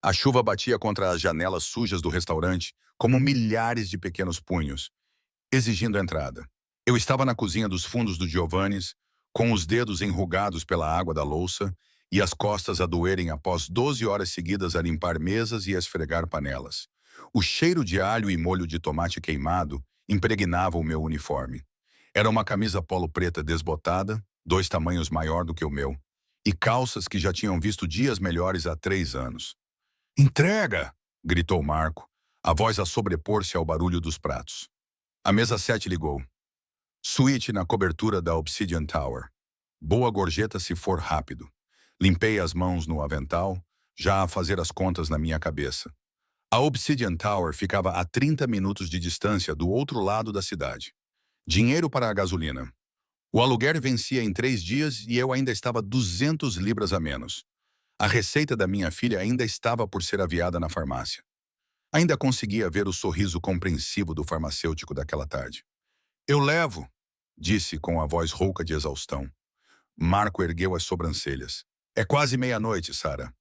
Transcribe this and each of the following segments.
A chuva batia contra as janelas sujas do restaurante como milhares de pequenos punhos, exigindo entrada. Eu estava na cozinha dos fundos do Giovanni's, com os dedos enrugados pela água da louça e as costas a doerem após 12 horas seguidas a limpar mesas e a esfregar panelas. O cheiro de alho e molho de tomate queimado impregnava o meu uniforme. Era uma camisa polo preta desbotada, 2 tamanhos maior do que o meu, e calças que já tinham visto dias melhores há 3 anos. Entrega! Gritou Marco, a voz a sobrepor-se ao barulho dos pratos. A mesa 7 ligou. Suíte na cobertura da Obsidian Tower. Boa gorjeta se for rápido. Limpei as mãos no avental, já a fazer as contas na minha cabeça. A Obsidian Tower ficava a 30 minutos de distância do outro lado da cidade. Dinheiro para a gasolina. O aluguer vencia em 3 dias e eu ainda estava 200 libras a menos. A receita da minha filha ainda estava por ser aviada na farmácia. Ainda conseguia ver o sorriso compreensivo do farmacêutico daquela tarde. Eu levo, disse com a voz rouca de exaustão. Marco ergueu as sobrancelhas. É quase meia-noite, Sara.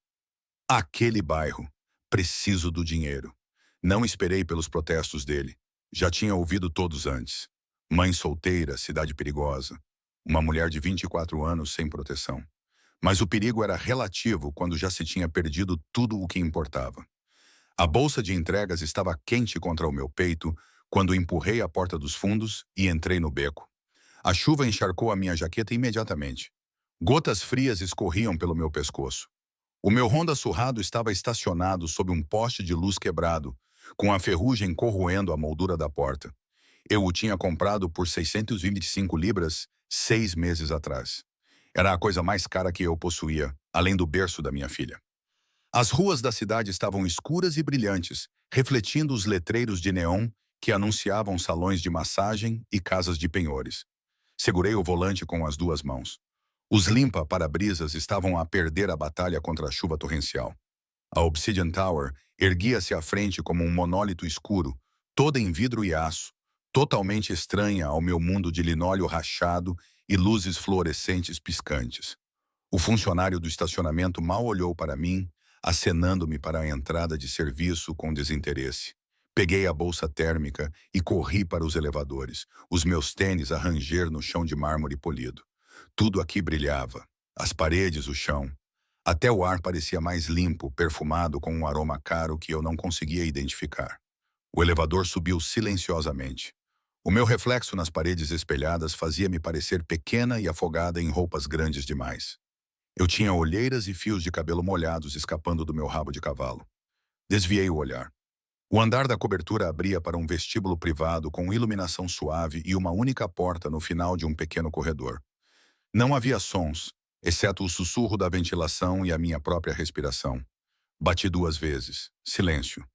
Aquele bairro. Preciso do dinheiro. Não esperei pelos protestos dele. Já tinha ouvido todos antes. Mãe solteira, cidade perigosa. Uma mulher de 24 anos sem proteção. Mas o perigo era relativo quando já se tinha perdido tudo o que importava. A bolsa de entregas estava quente contra o meu peito quando empurrei a porta dos fundos e entrei no beco. A chuva encharcou a minha jaqueta imediatamente. Gotas frias escorriam pelo meu pescoço. O meu Honda surrado estava estacionado sob um poste de luz quebrado, com a ferrugem corroendo a moldura da porta. Eu o tinha comprado por 625 libras 6 meses atrás. Era a coisa mais cara que eu possuía, além do berço da minha filha. As ruas da cidade estavam escuras e brilhantes, refletindo os letreiros de neon que anunciavam salões de massagem e casas de penhores. Segurei o volante com as 2 mãos. Os limpa-para-brisas estavam a perder a batalha contra a chuva torrencial. A Obsidian Tower erguia-se à frente como um monólito escuro, toda em vidro e aço, totalmente estranha ao meu mundo de linóleo rachado e luzes fluorescentes piscantes. O funcionário do estacionamento mal olhou para mim, acenando-me para a entrada de serviço com desinteresse. Peguei a bolsa térmica e corri para os elevadores, os meus tênis a ranger no chão de mármore polido. Tudo aqui brilhava. As paredes, o chão. Até o ar parecia mais limpo, perfumado com um aroma caro que eu não conseguia identificar. O elevador subiu silenciosamente. O meu reflexo nas paredes espelhadas fazia-me parecer pequena e afogada em roupas grandes demais. Eu tinha olheiras e fios de cabelo molhados escapando do meu rabo de cavalo. Desviei o olhar. O andar da cobertura abria para um vestíbulo privado com iluminação suave e uma única porta no final de um pequeno corredor. Não havia sons, exceto o sussurro da ventilação e a minha própria respiração. Bati 2 vezes. Silêncio.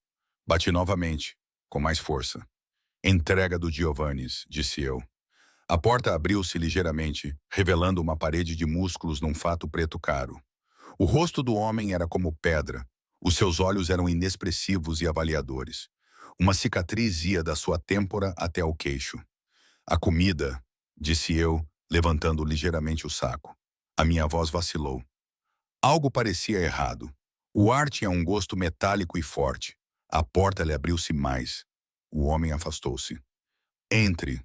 Bati novamente, com mais força. Entrega do Giovanni's, disse eu. A porta abriu-se ligeiramente, revelando uma parede de músculos num fato preto caro. O rosto do homem era como pedra. Os seus olhos eram inexpressivos e avaliadores. Uma cicatriz ia da sua têmpora até ao queixo. A comida, disse eu, levantando ligeiramente o saco. A minha voz vacilou. Algo parecia errado. O ar tinha um gosto metálico e forte. A porta lhe abriu-se mais. O homem afastou-se. Entre.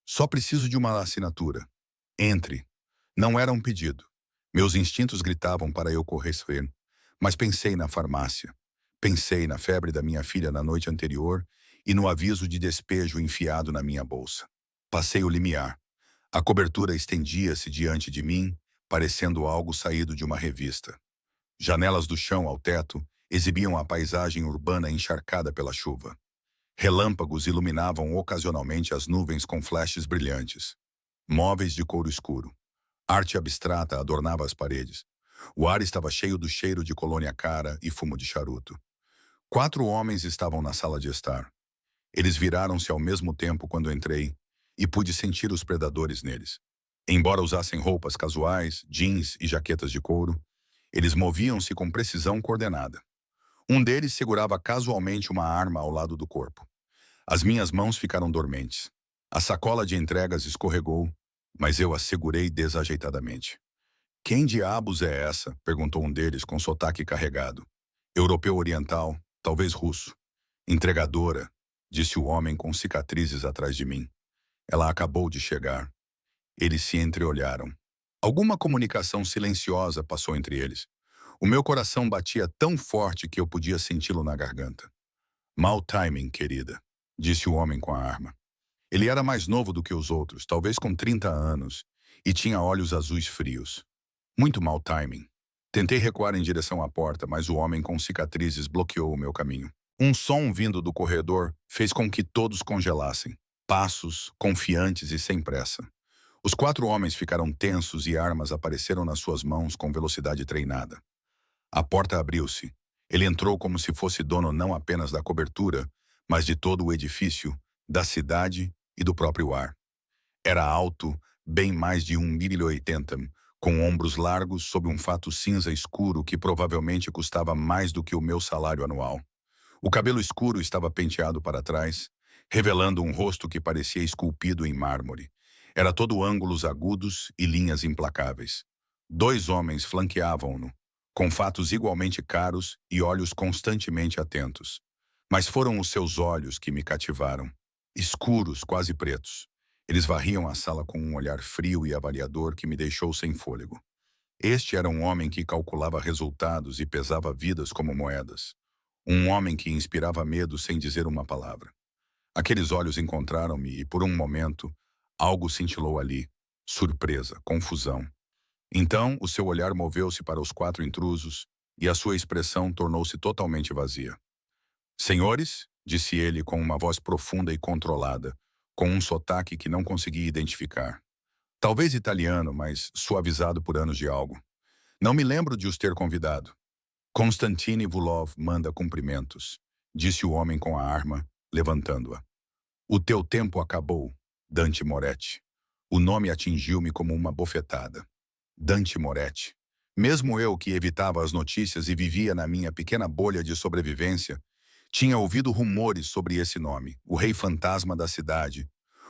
Só preciso de uma assinatura. Entre. Não era um pedido. Meus instintos gritavam para eu correr, mas pensei na farmácia. Pensei na febre da minha filha na noite anterior e no aviso de despejo enfiado na minha bolsa. Passei o limiar. A cobertura estendia-se diante de mim, parecendo algo saído de uma revista. Janelas do chão ao teto exibiam a paisagem urbana encharcada pela chuva. Relâmpagos iluminavam ocasionalmente as nuvens com flashes brilhantes. Móveis de couro escuro. Arte abstrata adornava as paredes. O ar estava cheio do cheiro de colônia cara e fumo de charuto. 4 homens estavam na sala de estar. Eles viraram-se ao mesmo tempo quando entrei e pude sentir os predadores neles. Embora usassem roupas casuais, jeans e jaquetas de couro, eles moviam-se com precisão coordenada. Um deles segurava casualmente uma arma ao lado do corpo. As minhas mãos ficaram dormentes. A sacola de entregas escorregou, mas eu a segurei desajeitadamente. Quem diabos é essa? Perguntou um deles com sotaque carregado. Europeu oriental, talvez russo. Entregadora, disse o homem com cicatrizes atrás de mim. Ela acabou de chegar. Eles se entreolharam. Alguma comunicação silenciosa passou entre eles. O meu coração batia tão forte que eu podia senti-lo na garganta. Mau timing, querida, disse o homem com a arma. Ele era mais novo do que os outros, talvez com 30 anos, e tinha olhos azuis frios. Muito mau timing. Tentei recuar em direção à porta, mas o homem com cicatrizes bloqueou o meu caminho. Um som vindo do corredor fez com que todos congelassem. Passos, confiantes e sem pressa. Os 4 homens ficaram tensos e armas apareceram nas suas mãos com velocidade treinada. A porta abriu-se. Ele entrou como se fosse dono não apenas da cobertura, mas de todo o edifício, da cidade e do próprio ar. Era alto, bem mais de 1,80 m, com ombros largos sob um fato cinza escuro que provavelmente custava mais do que o meu salário anual. O cabelo escuro estava penteado para trás, revelando um rosto que parecia esculpido em mármore. Era todo ângulos agudos e linhas implacáveis. 2 homens flanqueavam-no, com fatos igualmente caros e olhos constantemente atentos. Mas foram os seus olhos que me cativaram. Escuros, quase pretos. Eles varriam a sala com um olhar frio e avaliador que me deixou sem fôlego. Este era um homem que calculava resultados e pesava vidas como moedas. Um homem que inspirava medo sem dizer uma palavra. Aqueles olhos encontraram-me e, por um momento, algo cintilou ali. Surpresa, confusão. Então, o seu olhar moveu-se para os 4 intrusos e a sua expressão tornou-se totalmente vazia. Senhores, disse ele com uma voz profunda e controlada, com um sotaque que não conseguia identificar. Talvez italiano, mas suavizado por anos de algo. Não me lembro de os ter convidado. Konstantin Vulov manda cumprimentos, disse o homem com a arma, levantando-a. O teu tempo acabou, Dante Moretti. O nome atingiu-me como uma bofetada. Dante Moretti. Mesmo eu que evitava as notícias e vivia na minha pequena bolha de sobrevivência, tinha ouvido rumores sobre esse nome, o rei fantasma da cidade,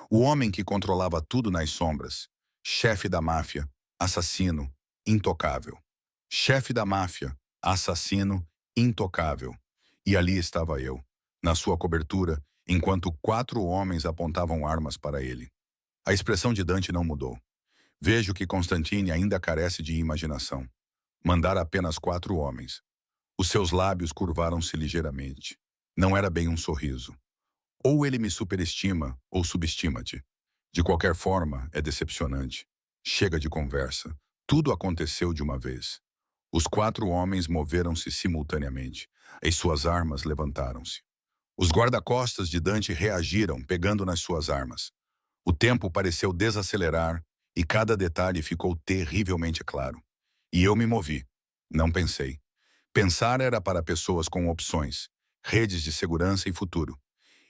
o homem que controlava tudo nas sombras, chefe da máfia, assassino, intocável. Chefe da máfia, assassino, intocável. E ali estava eu, na sua cobertura, enquanto 4 homens apontavam armas para ele. A expressão de Dante não mudou. Vejo que Constantine ainda carece de imaginação. Mandara apenas 4 homens. Os seus lábios curvaram-se ligeiramente. Não era bem um sorriso. Ou ele me superestima ou subestima-te. De qualquer forma, é decepcionante. Chega de conversa. Tudo aconteceu de uma vez. Os 4 homens moveram-se simultaneamente. As suas armas levantaram-se. Os guarda-costas de Dante reagiram, pegando nas suas armas. O tempo pareceu desacelerar e cada detalhe ficou terrivelmente claro. E eu me movi. Não pensei. Pensar era para pessoas com opções, redes de segurança e futuro.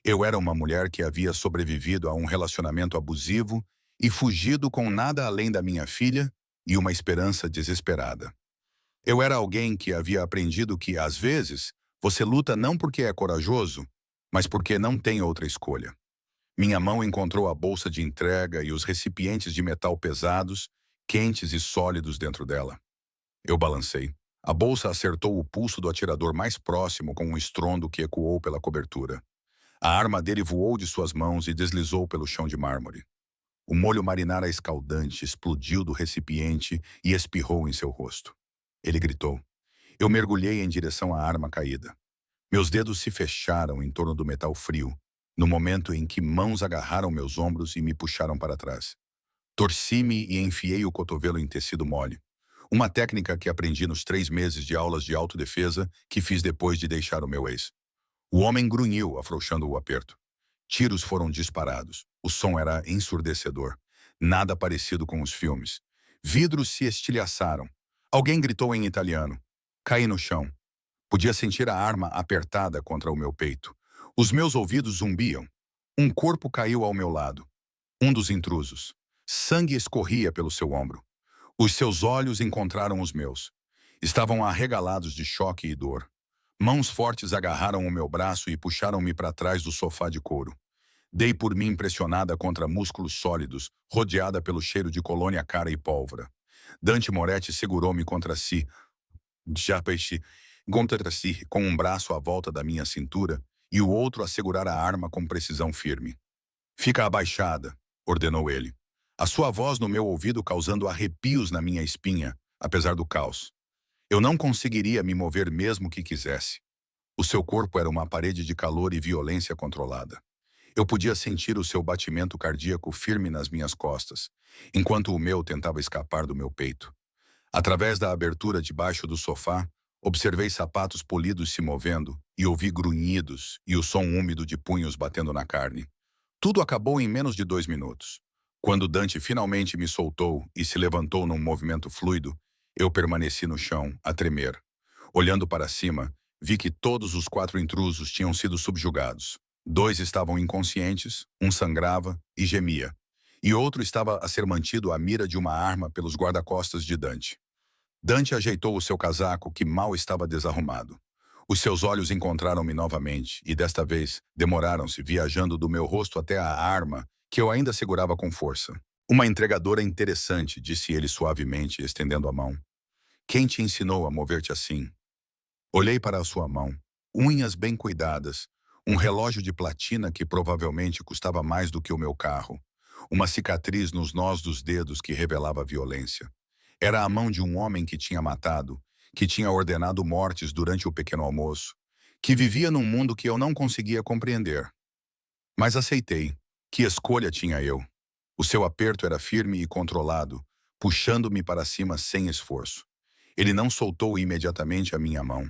Eu era uma mulher que havia sobrevivido a um relacionamento abusivo e fugido com nada além da minha filha e uma esperança desesperada. Eu era alguém que havia aprendido que, às vezes, você luta não porque é corajoso, mas porque não tem outra escolha. Minha mão encontrou a bolsa de entrega e os recipientes de metal pesados, quentes e sólidos dentro dela. Eu balancei. A bolsa acertou o pulso do atirador mais próximo com um estrondo que ecoou pela cobertura. A arma dele voou de suas mãos e deslizou pelo chão de mármore. O molho marinara escaldante explodiu do recipiente e espirrou em seu rosto. Ele gritou. Eu mergulhei em direção à arma caída. Meus dedos se fecharam em torno do metal frio, no momento em que mãos agarraram meus ombros e me puxaram para trás. Torci-me e enfiei o cotovelo em tecido mole. Uma técnica que aprendi nos 3 meses de aulas de autodefesa que fiz depois de deixar o meu ex. O homem grunhiu, afrouxando o aperto. Tiros foram disparados. O som era ensurdecedor. Nada parecido com os filmes. Vidros se estilhaçaram. Alguém gritou em italiano. Caí no chão. Podia sentir a arma apertada contra o meu peito. Os meus ouvidos zumbiam. Um corpo caiu ao meu lado. Um dos intrusos. Sangue escorria pelo seu ombro. Os seus olhos encontraram os meus. Estavam arregalados de choque e dor. Mãos fortes agarraram o meu braço e puxaram-me para trás do sofá de couro. Dei por mim pressionada contra músculos sólidos, rodeada pelo cheiro de colônia cara e pólvora. Dante Moretti segurou-me contra si. Já peixe. Encontrei-se com um braço à volta da minha cintura e o outro a segurar a arma com precisão firme. Fica abaixada, ordenou ele. A sua voz no meu ouvido causando arrepios na minha espinha, apesar do caos. Eu não conseguiria me mover mesmo que quisesse. O seu corpo era uma parede de calor e violência controlada. Eu podia sentir o seu batimento cardíaco firme nas minhas costas, enquanto o meu tentava escapar do meu peito. Através da abertura debaixo do sofá, observei sapatos polidos se movendo e ouvi grunhidos e o som úmido de punhos batendo na carne. Tudo acabou em menos de 2 minutos. Quando Dante finalmente me soltou e se levantou num movimento fluido, eu permaneci no chão, a tremer. Olhando para cima, vi que todos os 4 intrusos tinham sido subjugados. 2 estavam inconscientes, um sangrava e gemia, e outro estava a ser mantido à mira de uma arma pelos guarda-costas de Dante. Dante ajeitou o seu casaco, que mal estava desarrumado. Os seus olhos encontraram-me novamente, e desta vez demoraram-se, viajando do meu rosto até a arma, que eu ainda segurava com força. Uma entregadora interessante, disse ele suavemente, estendendo a mão. Quem te ensinou a mover-te assim? Olhei para a sua mão. Unhas bem cuidadas. Um relógio de platina que provavelmente custava mais do que o meu carro. Uma cicatriz nos nós dos dedos que revelava violência. Era a mão de um homem que tinha matado, que tinha ordenado mortes durante o pequeno almoço, que vivia num mundo que eu não conseguia compreender. Mas aceitei. Que escolha tinha eu? O seu aperto era firme e controlado, puxando-me para cima sem esforço. Ele não soltou imediatamente a minha mão.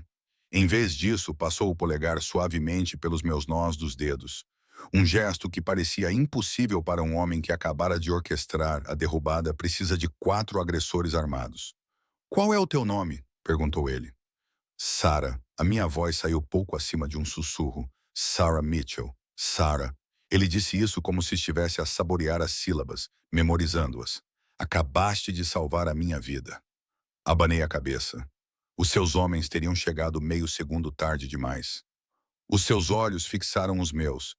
Em vez disso, passou o polegar suavemente pelos meus nós dos dedos. Um gesto que parecia impossível para um homem que acabara de orquestrar a derrubada precisa de 4 agressores armados. Qual é o teu nome? Perguntou ele. Sarah. A minha voz saiu pouco acima de um sussurro. Sarah Mitchell. Sarah. Ele disse isso como se estivesse a saborear as sílabas, memorizando-as. Acabaste de salvar a minha vida. Abanei a cabeça. Os seus homens teriam chegado meio segundo tarde demais. Os seus olhos fixaram os meus,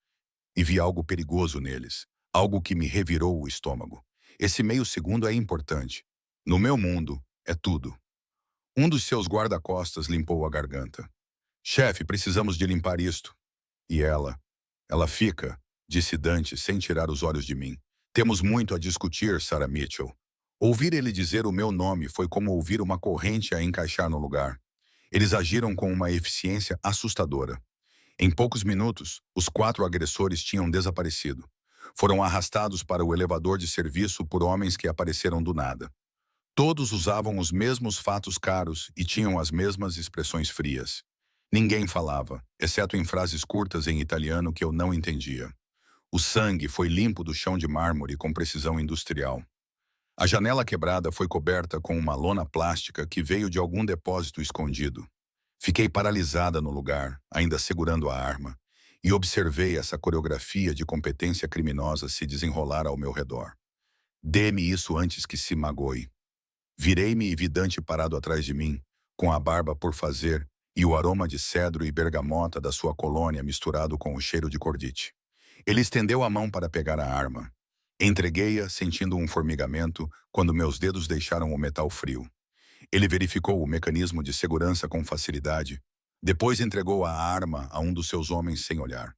e vi algo perigoso neles, algo que me revirou o estômago. Esse meio segundo é importante. No meu mundo, é tudo. Um dos seus guarda-costas limpou a garganta. Chefe, precisamos de limpar isto. E ela fica, disse Dante sem tirar os olhos de mim. Temos muito a discutir, Sarah Mitchell. Ouvir ele dizer o meu nome foi como ouvir uma corrente a encaixar no lugar. Eles agiram com uma eficiência assustadora. Em poucos minutos, os 4 agressores tinham desaparecido. Foram arrastados para o elevador de serviço por homens que apareceram do nada. Todos usavam os mesmos fatos caros e tinham as mesmas expressões frias. Ninguém falava, exceto em frases curtas em italiano que eu não entendia. O sangue foi limpo do chão de mármore com precisão industrial. A janela quebrada foi coberta com uma lona plástica que veio de algum depósito escondido. Fiquei paralisada no lugar, ainda segurando a arma, e observei essa coreografia de competência criminosa se desenrolar ao meu redor. Dê-me isso antes que se magoe. Virei-me e vi Dante parado atrás de mim, com a barba por fazer e o aroma de cedro e bergamota da sua colônia misturado com o cheiro de cordite. Ele estendeu a mão para pegar a arma. Entreguei-a, sentindo um formigamento, quando meus dedos deixaram o metal frio. Ele verificou o mecanismo de segurança com facilidade. Depois entregou a arma a um dos seus homens sem olhar.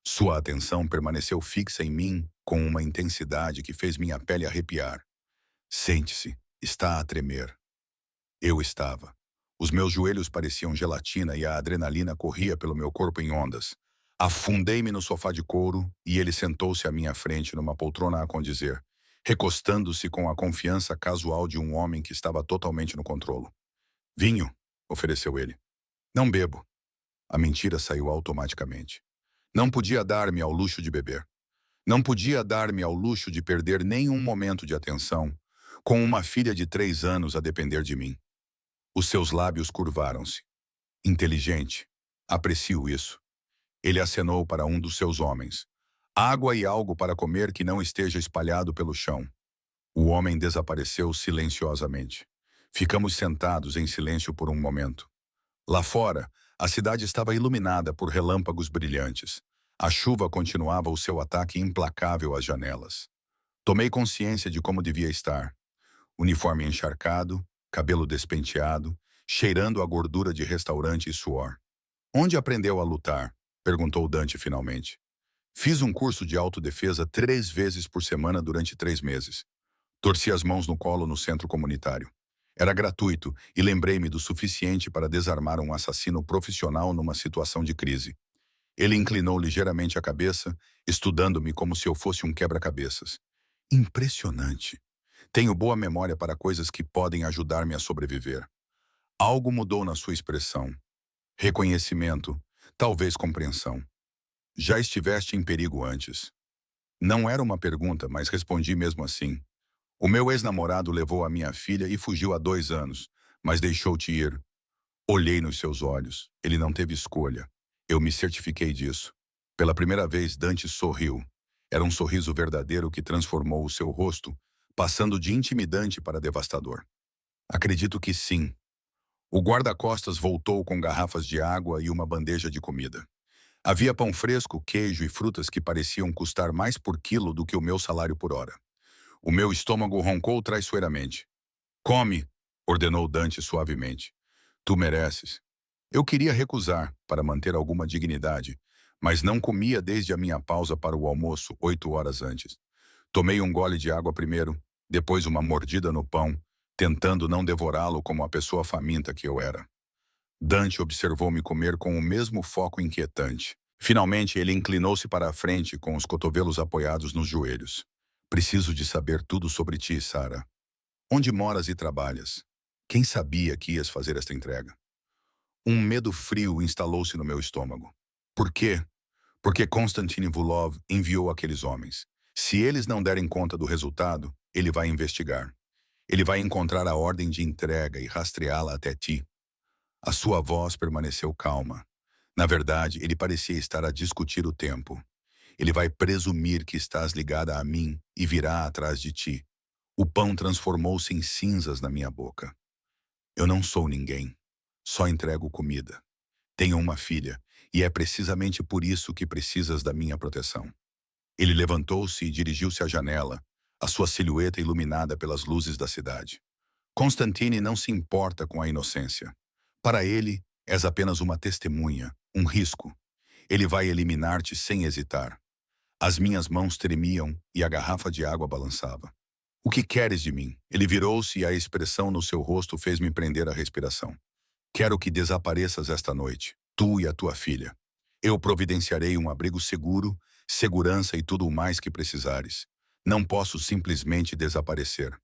Sua atenção permaneceu fixa em mim com uma intensidade que fez minha pele arrepiar. Sente-se, está a tremer. Eu estava. Os meus joelhos pareciam gelatina e a adrenalina corria pelo meu corpo em ondas. Afundei-me no sofá de couro e ele sentou-se à minha frente numa poltrona a condizer, recostando-se com a confiança casual de um homem que estava totalmente no controlo. Vinho, ofereceu ele. Não bebo. A mentira saiu automaticamente. Não podia dar-me ao luxo de beber. Não podia dar-me ao luxo de perder nenhum momento de atenção, com uma filha de 3 anos a depender de mim. Os seus lábios curvaram-se. Inteligente. Aprecio isso. Ele acenou para um dos seus homens. Água e algo para comer que não esteja espalhado pelo chão. O homem desapareceu silenciosamente. Ficamos sentados em silêncio por um momento. Lá fora, a cidade estava iluminada por relâmpagos brilhantes. A chuva continuava o seu ataque implacável às janelas. Tomei consciência de como devia estar. Uniforme encharcado, cabelo despenteado, cheirando a gordura de restaurante e suor. Onde aprendeu a lutar? Perguntou Dante finalmente. Fiz um curso de autodefesa 3 vezes por semana durante 3 meses. Torci as mãos no colo no centro comunitário. Era gratuito e lembrei-me do suficiente para desarmar um assassino profissional numa situação de crise. Ele inclinou ligeiramente a cabeça, estudando-me como se eu fosse um quebra-cabeças. Impressionante. Tenho boa memória para coisas que podem ajudar-me a sobreviver. Algo mudou na sua expressão. Reconhecimento, talvez compreensão. Já estiveste em perigo antes. Não era uma pergunta, mas respondi mesmo assim. O meu ex-namorado levou a minha filha e fugiu há 2 anos, mas deixou-te ir. Olhei nos seus olhos. Ele não teve escolha. Eu me certifiquei disso. Pela primeira vez, Dante sorriu. Era um sorriso verdadeiro que transformou o seu rosto, passando de intimidante para devastador. Acredito que sim. O guarda-costas voltou com garrafas de água e uma bandeja de comida. Havia pão fresco, queijo e frutas que pareciam custar mais por quilo do que o meu salário por hora. O meu estômago roncou traiçoeiramente. Come, ordenou Dante suavemente. Tu mereces. Eu queria recusar, para manter alguma dignidade, mas não comia desde a minha pausa para o almoço 8 horas antes. Tomei um gole de água primeiro, depois uma mordida no pão, tentando não devorá-lo como a pessoa faminta que eu era. Dante observou-me comer com o mesmo foco inquietante. Finalmente, ele inclinou-se para a frente com os cotovelos apoiados nos joelhos. Preciso de saber tudo sobre ti, Sarah. Onde moras e trabalhas? Quem sabia que ias fazer esta entrega? Um medo frio instalou-se no meu estômago. Por quê? Porque Konstantin Vulov enviou aqueles homens. Se eles não derem conta do resultado, ele vai investigar. Ele vai encontrar a ordem de entrega e rastreá-la até ti. A sua voz permaneceu calma. Na verdade, ele parecia estar a discutir o tempo. Ele vai presumir que estás ligada a mim e virá atrás de ti. O pão transformou-se em cinzas na minha boca. Eu não sou ninguém. Só entrego comida. Tenho uma filha, e é precisamente por isso que precisas da minha proteção. Ele levantou-se e dirigiu-se à janela, a sua silhueta iluminada pelas luzes da cidade. Constantine não se importa com a inocência. Para ele, és apenas uma testemunha, um risco. Ele vai eliminar-te sem hesitar. As minhas mãos tremiam e a garrafa de água balançava. O que queres de mim? Ele virou-se e a expressão no seu rosto fez-me prender a respiração. Quero que desapareças esta noite, tu e a tua filha. Eu providenciarei um abrigo seguro, segurança e tudo o mais que precisares. Não posso simplesmente desaparecer.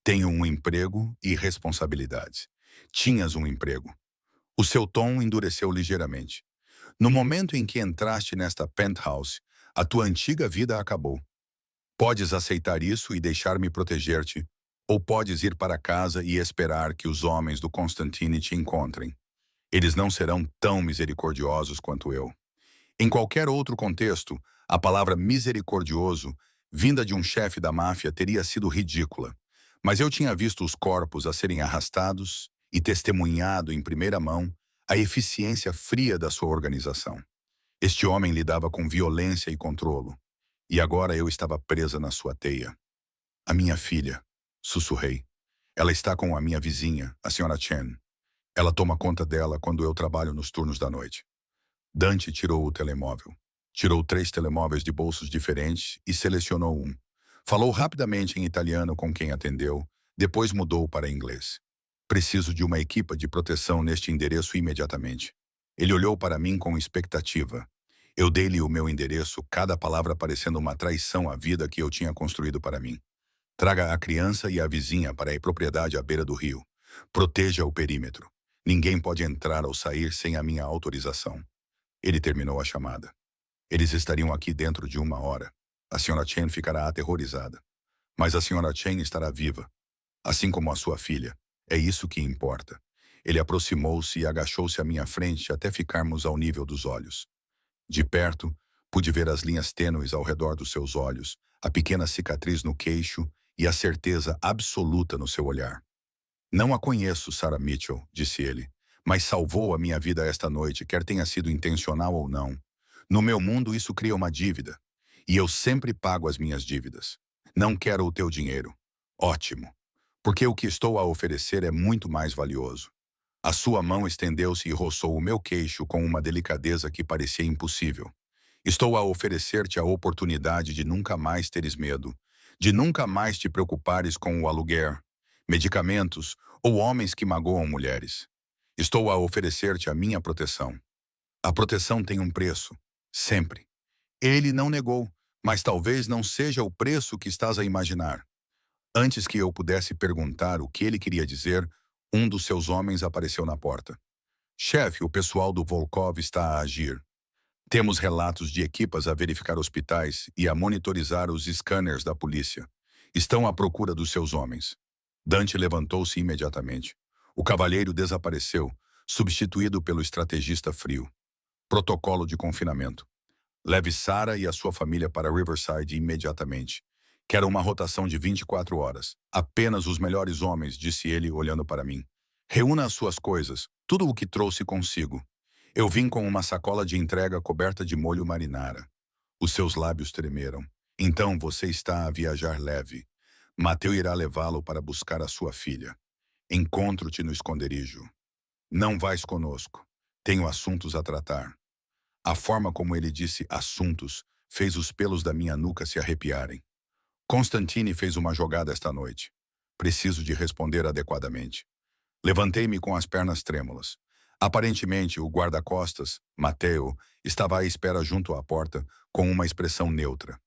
Tenho um emprego e responsabilidades. Tinhas um emprego. O seu tom endureceu ligeiramente. No momento em que entraste nesta penthouse, a tua antiga vida acabou. Podes aceitar isso e deixar-me proteger-te, ou podes ir para casa e esperar que os homens do Constantine te encontrem. Eles não serão tão misericordiosos quanto eu. Em qualquer outro contexto, a palavra misericordioso, vinda de um chefe da máfia, teria sido ridícula. Mas eu tinha visto os corpos a serem arrastados e testemunhado em primeira mão a eficiência fria da sua organização. Este homem lidava com violência e controlo, e agora eu estava presa na sua teia. A minha filha, sussurrei. Ela está com a minha vizinha, a senhora Chen. Ela toma conta dela quando eu trabalho nos turnos da noite. Dante tirou o telemóvel. Tirou 3 telemóveis de bolsos diferentes e selecionou um. Falou rapidamente em italiano com quem atendeu, depois mudou para inglês. Preciso de uma equipa de proteção neste endereço imediatamente. Ele olhou para mim com expectativa. Eu dei-lhe o meu endereço, cada palavra parecendo uma traição à vida que eu tinha construído para mim. Traga a criança e a vizinha para a propriedade à beira do rio. Proteja o perímetro. Ninguém pode entrar ou sair sem a minha autorização. Ele terminou a chamada. Eles estariam aqui dentro de 1 hora. A senhora Chen ficará aterrorizada. Mas a senhora Chen estará viva, assim como a sua filha. É isso que importa. Ele aproximou-se e agachou-se à minha frente até ficarmos ao nível dos olhos. De perto, pude ver as linhas tênues ao redor dos seus olhos, a pequena cicatriz no queixo e a certeza absoluta no seu olhar. Não a conheço, Sarah Mitchell, disse ele, mas salvou a minha vida esta noite, quer tenha sido intencional ou não. No meu mundo, isso cria uma dívida. E eu sempre pago as minhas dívidas. Não quero o teu dinheiro. Ótimo. Porque o que estou a oferecer é muito mais valioso. A sua mão estendeu-se e roçou o meu queixo com uma delicadeza que parecia impossível. Estou a oferecer-te a oportunidade de nunca mais teres medo, de nunca mais te preocupares com o aluguer, medicamentos ou homens que magoam mulheres. Estou a oferecer-te a minha proteção. A proteção tem um preço, sempre. Ele não negou, mas talvez não seja o preço que estás a imaginar. Antes que eu pudesse perguntar o que ele queria dizer, um dos seus homens apareceu na porta. Chefe, o pessoal do Volkov está a agir. Temos relatos de equipas a verificar hospitais e a monitorizar os scanners da polícia. Estão à procura dos seus homens. Dante levantou-se imediatamente. O cavalheiro desapareceu, substituído pelo estrategista frio. Protocolo de confinamento. Leve Sarah e a sua família para Riverside imediatamente. Quero uma rotação de 24 horas. Apenas os melhores homens, disse ele olhando para mim. Reúna as suas coisas, tudo o que trouxe consigo. Eu vim com uma sacola de entrega coberta de molho marinara. Os seus lábios tremeram. Então você está a viajar leve. Mateu irá levá-lo para buscar a sua filha. Encontro-te no esconderijo. Não vais conosco. Tenho assuntos a tratar. A forma como ele disse assuntos fez os pelos da minha nuca se arrepiarem. Constantine fez uma jogada esta noite. Preciso de responder adequadamente. Levantei-me com as pernas trêmulas. Aparentemente, o guarda-costas, Mateo, estava à espera junto à porta, com uma expressão neutra.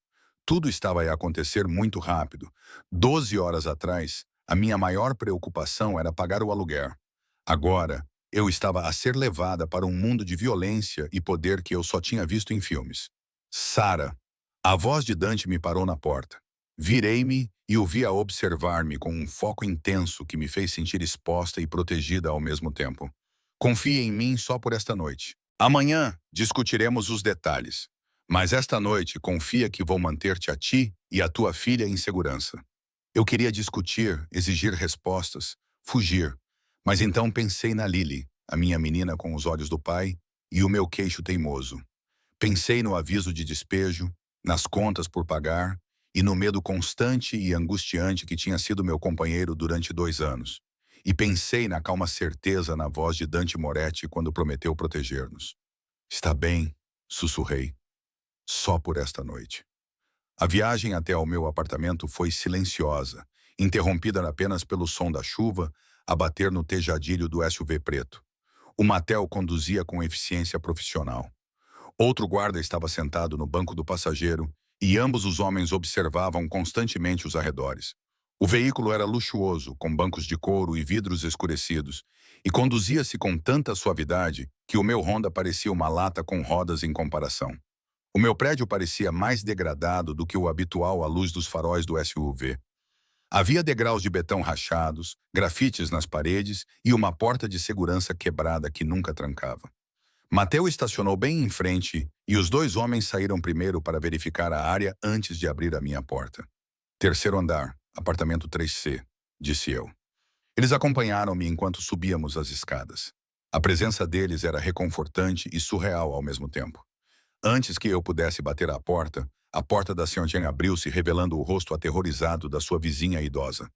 Tudo estava a acontecer muito rápido. 12 horas atrás, a minha maior preocupação era pagar o aluguer. Agora, eu estava a ser levada para um mundo de violência e poder que eu só tinha visto em filmes. Sarah. A voz de Dante me parou na porta. Virei-me e o vi a observar-me com um foco intenso que me fez sentir exposta e protegida ao mesmo tempo. Confie em mim só por esta noite. Amanhã discutiremos os detalhes. Mas esta noite confia que vou manter-te a ti e a tua filha em segurança. Eu queria discutir, exigir respostas, fugir. Mas então pensei na Lily, a minha menina com os olhos do pai, e o meu queixo teimoso. Pensei no aviso de despejo, nas contas por pagar e no medo constante e angustiante que tinha sido meu companheiro durante 2 anos. E pensei na calma certeza na voz de Dante Moretti quando prometeu proteger-nos. Está bem, sussurrei. Só por esta noite. A viagem até ao meu apartamento foi silenciosa, interrompida apenas pelo som da chuva a bater no tejadilho do SUV preto. O Mattel conduzia com eficiência profissional. Outro guarda estava sentado no banco do passageiro e ambos os homens observavam constantemente os arredores. O veículo era luxuoso, com bancos de couro e vidros escurecidos, e conduzia-se com tanta suavidade que o meu Honda parecia uma lata com rodas em comparação. O meu prédio parecia mais degradado do que o habitual à luz dos faróis do SUV. Havia degraus de betão rachados, grafites nas paredes e uma porta de segurança quebrada que nunca trancava. Mateu estacionou bem em frente e os 2 homens saíram primeiro para verificar a área antes de abrir a minha porta. 3º andar, apartamento 3C, disse eu. Eles acompanharam-me enquanto subíamos as escadas. A presença deles era reconfortante e surreal ao mesmo tempo. Antes que eu pudesse bater à porta, a porta da Sr. Chen abriu-se revelando o rosto aterrorizado da sua vizinha idosa.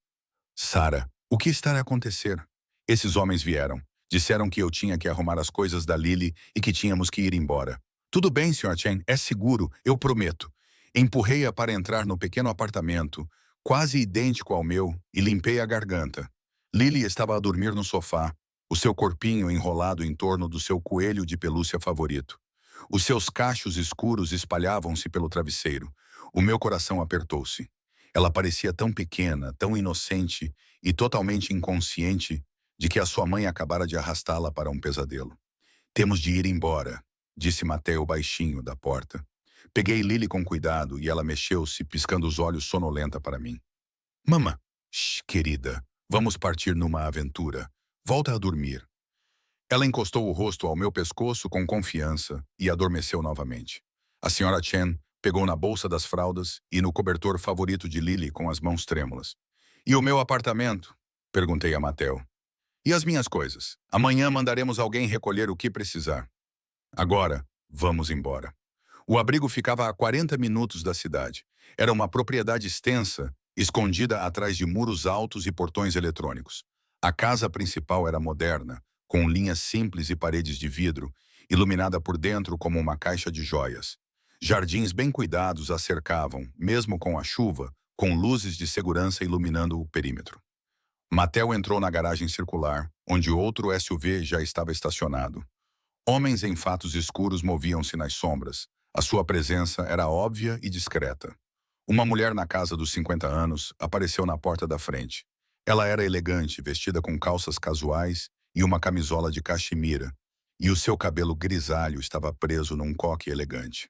Sarah, o que está a acontecer? Esses homens vieram. Disseram que eu tinha que arrumar as coisas da Lily e que tínhamos que ir embora. Tudo bem, Sr. Chen, é seguro, eu prometo. Empurrei-a para entrar no pequeno apartamento, quase idêntico ao meu, e limpei a garganta. Lily estava a dormir no sofá, o seu corpinho enrolado em torno do seu coelho de pelúcia favorito. Os seus cachos escuros espalhavam-se pelo travesseiro. O meu coração apertou-se. Ela parecia tão pequena, tão inocente e totalmente inconsciente de que a sua mãe acabara de arrastá-la para um pesadelo. Temos de ir embora, disse Mateo baixinho da porta. Peguei Lily com cuidado e ela mexeu-se, piscando os olhos sonolenta para mim. Mama, shh, querida, vamos partir numa aventura. Volta a dormir. Ela encostou o rosto ao meu pescoço com confiança e adormeceu novamente. A Sra. Chen pegou na bolsa das fraldas e no cobertor favorito de Lily com as mãos trêmulas. E o meu apartamento? Perguntei a Mateo. E as minhas coisas? Amanhã mandaremos alguém recolher o que precisar. Agora, vamos embora. O abrigo ficava a 40 minutos da cidade. Era uma propriedade extensa, escondida atrás de muros altos e portões eletrônicos. A casa principal era moderna, com linhas simples e paredes de vidro, iluminada por dentro como uma caixa de joias. Jardins bem cuidados a cercavam, mesmo com a chuva, com luzes de segurança iluminando o perímetro. Mattel entrou na garagem circular, onde outro SUV já estava estacionado. Homens em fatos escuros moviam-se nas sombras. A sua presença era óbvia e discreta. Uma mulher na casa dos 50 anos apareceu na porta da frente. Ela era elegante, vestida com calças casuais e uma camisola de caxemira, e o seu cabelo grisalho estava preso num coque elegante.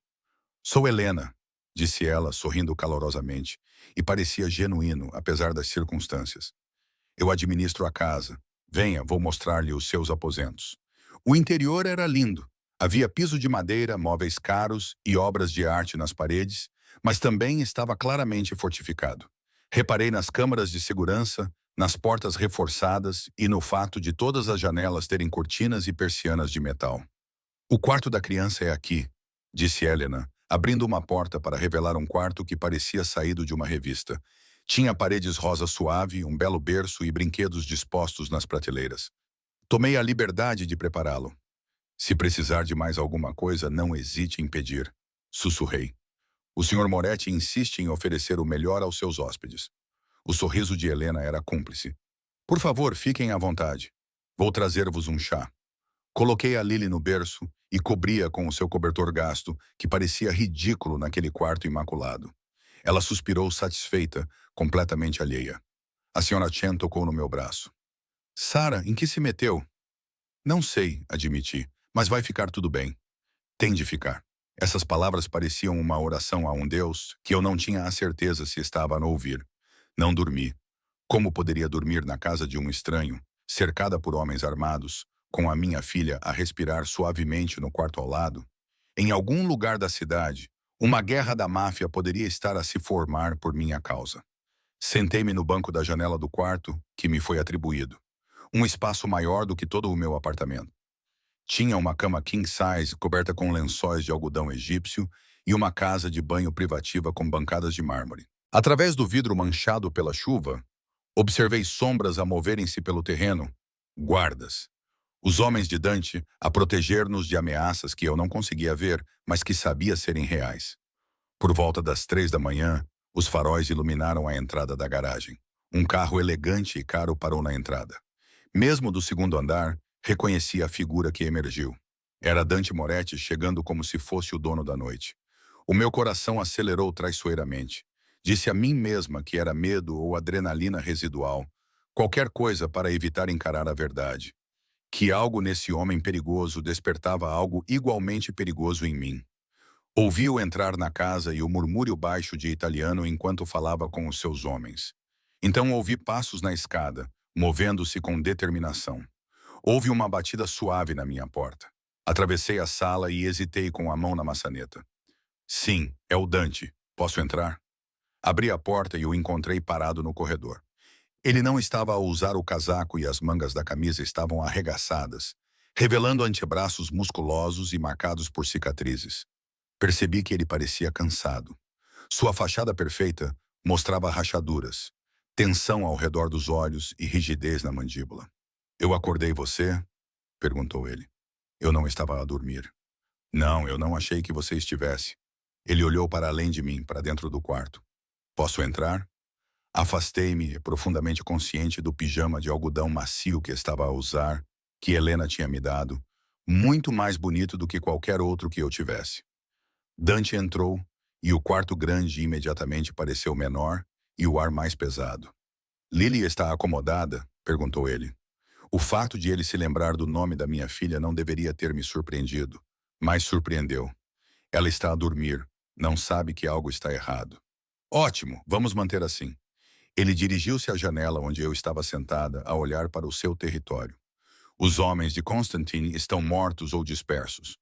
"Sou Helena", disse ela, sorrindo calorosamente, e parecia genuíno, apesar das circunstâncias. "Eu administro a casa. Venha, vou mostrar-lhe os seus aposentos." O interior era lindo. Havia piso de madeira, móveis caros e obras de arte nas paredes, mas também estava claramente fortificado. Reparei nas câmaras de segurança, nas portas reforçadas e no fato de todas as janelas terem cortinas e persianas de metal. "O quarto da criança é aqui", disse Helena, abrindo uma porta para revelar um quarto que parecia saído de uma revista. Tinha paredes rosa suave, um belo berço e brinquedos dispostos nas prateleiras. Tomei a liberdade de prepará-lo. "Se precisar de mais alguma coisa, não hesite em pedir", sussurrei. "O Sr. Moretti insiste em oferecer o melhor aos seus hóspedes." O sorriso de Helena era cúmplice. "Por favor, fiquem à vontade. Vou trazer-vos um chá." Coloquei a Lily no berço e cobri-a com o seu cobertor gasto, que parecia ridículo naquele quarto imaculado. Ela suspirou satisfeita, completamente alheia. A Sra. Chen tocou no meu braço. "Sarah, em que se meteu?" "Não sei", admiti, "mas vai ficar tudo bem." "Tem de ficar." Essas palavras pareciam uma oração a um Deus que eu não tinha a certeza se estava a ouvir. Não dormi. Como poderia dormir na casa de um estranho, cercada por homens armados, com a minha filha a respirar suavemente no quarto ao lado? Em algum lugar da cidade, uma guerra da máfia poderia estar a se formar por minha causa. Sentei-me no banco da janela do quarto, que me foi atribuído. Um espaço maior do que todo o meu apartamento. Tinha uma cama king size coberta com lençóis de algodão egípcio e uma casa de banho privativa com bancadas de mármore. Através do vidro manchado pela chuva, observei sombras a moverem-se pelo terreno, guardas. Os homens de Dante a proteger-nos de ameaças que eu não conseguia ver, mas que sabia serem reais. Por volta das 3 da manhã, os faróis iluminaram a entrada da garagem. Um carro elegante e caro parou na entrada. Mesmo do segundo andar, reconheci a figura que emergiu. Era Dante Moretti chegando como se fosse o dono da noite. O meu coração acelerou traiçoeiramente. Disse a mim mesma que era medo ou adrenalina residual, qualquer coisa para evitar encarar a verdade. Que algo nesse homem perigoso despertava algo igualmente perigoso em mim. Ouvi-o entrar na casa e o murmúrio baixo de italiano enquanto falava com os seus homens. Então ouvi passos na escada, movendo-se com determinação. Houve uma batida suave na minha porta. Atravessei a sala e hesitei com a mão na maçaneta. "Sim, é o Dante. Posso entrar?" Abri a porta e o encontrei parado no corredor. Ele não estava a usar o casaco e as mangas da camisa estavam arregaçadas, revelando antebraços musculosos e marcados por cicatrizes. Percebi que ele parecia cansado. Sua fachada perfeita mostrava rachaduras, tensão ao redor dos olhos e rigidez na mandíbula. "Eu acordei você?" perguntou ele. Eu não estava a dormir. "Não, eu não achei que você estivesse." Ele olhou para além de mim, para dentro do quarto. "Posso entrar?" Afastei-me, profundamente consciente do pijama de algodão macio que estava a usar, que Helena tinha me dado, muito mais bonito do que qualquer outro que eu tivesse. Dante entrou, e o quarto grande imediatamente pareceu menor e o ar mais pesado. "Lily está acomodada?" perguntou ele. O fato de ele se lembrar do nome da minha filha não deveria ter me surpreendido, mas surpreendeu. "Ela está a dormir. Não sabe que algo está errado." "Ótimo, vamos manter assim." Ele dirigiu-se à janela onde eu estava sentada a olhar para o seu território. "Os homens de Constantine estão mortos ou dispersos.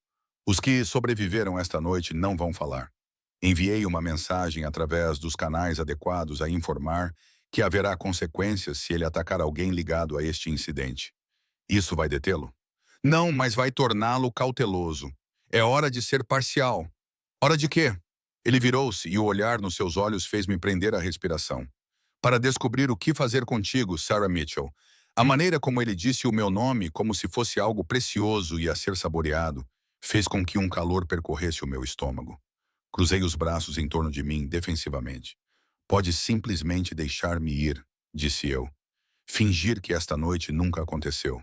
Os que sobreviveram esta noite não vão falar. Enviei uma mensagem através dos canais adequados a informar que haverá consequências se ele atacar alguém ligado a este incidente. Isso vai detê-lo?" "Não, mas vai torná-lo cauteloso. É hora de ser parcial." "Hora de quê?" Ele virou-se e o olhar nos seus olhos fez-me prender a respiração. "Para descobrir o que fazer contigo, Sarah Mitchell. A maneira como ele disse o meu nome como se fosse algo precioso e a ser saboreado fez com que um calor percorresse o meu estômago. Cruzei os braços em torno de mim defensivamente. Pode simplesmente deixar-me ir, disse eu. Fingir que esta noite nunca aconteceu.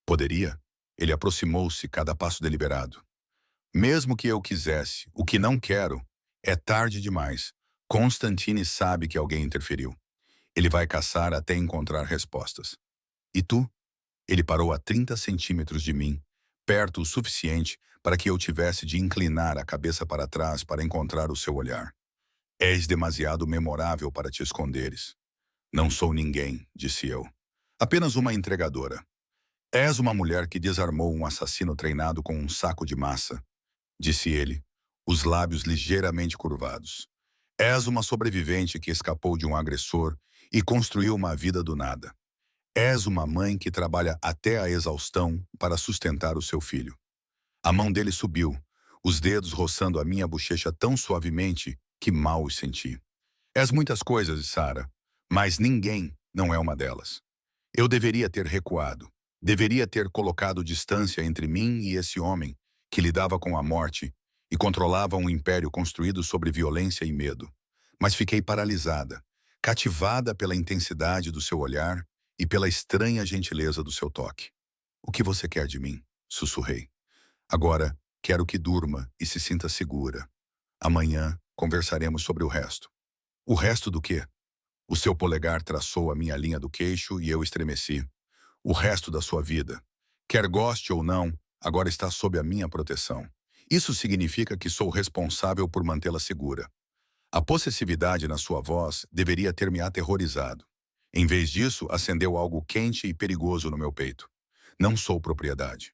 Poderia? Ele aproximou-se, cada passo deliberado. Mesmo que eu quisesse, o que não quero, é tarde demais. Constantine sabe que alguém interferiu. Ele vai caçar até encontrar respostas. E tu? Ele parou a 30 centímetros de mim, perto o suficiente para que eu tivesse de inclinar a cabeça para trás para encontrar o seu olhar. És demasiado memorável para te esconderes. Não sou ninguém, disse eu. Apenas uma entregadora. És uma mulher que desarmou um assassino treinado com um saco de massa, disse ele, os lábios ligeiramente curvados. És uma sobrevivente que escapou de um agressor e construiu uma vida do nada. És uma mãe que trabalha até a exaustão para sustentar o seu filho. A mão dele subiu, os dedos roçando a minha bochecha tão suavemente que mal os senti. És muitas coisas, Sarah, mas ninguém não é uma delas. Eu deveria ter recuado. Deveria ter colocado distância entre mim e esse homem que lidava com a morte e controlava um império construído sobre violência e medo. Mas fiquei paralisada, cativada pela intensidade do seu olhar e pela estranha gentileza do seu toque. O que você quer de mim? Sussurrei. Agora, quero que durma e se sinta segura. Amanhã, conversaremos sobre o resto. O resto do quê? O seu polegar traçou a minha linha do queixo e eu estremeci. O resto da sua vida, quer goste ou não, agora está sob a minha proteção. Isso significa que sou responsável por mantê-la segura. A possessividade na sua voz deveria ter me aterrorizado. Em vez disso, acendeu algo quente e perigoso no meu peito. Não sou propriedade.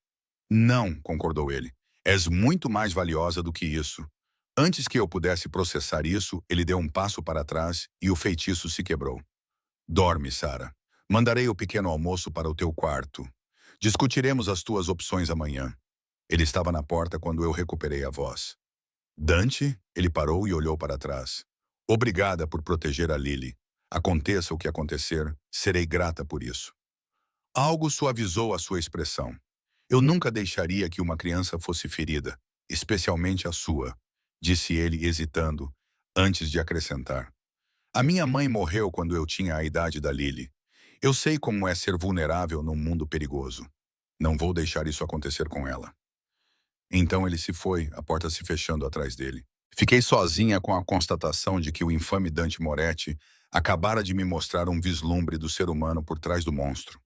Não, concordou ele. És muito mais valiosa do que isso. Antes que eu pudesse processar isso, ele deu um passo para trás e o feitiço se quebrou. Dorme, Sarah. Mandarei o pequeno almoço para o teu quarto. Discutiremos as tuas opções amanhã. Ele estava na porta quando eu recuperei a voz. Dante? Ele parou e olhou para trás. Obrigada por proteger a Lily. Aconteça o que acontecer, serei grata por isso. Algo suavizou a sua expressão. Eu nunca deixaria que uma criança fosse ferida, especialmente a sua, disse ele hesitando, antes de acrescentar. A minha mãe morreu quando eu tinha a idade da Lily. Eu sei como é ser vulnerável num mundo perigoso. Não vou deixar isso acontecer com ela. Então ele se foi, a porta se fechando atrás dele. Fiquei sozinha com a constatação de que o infame Dante Moretti acabara de me mostrar um vislumbre do ser humano por trás do monstro.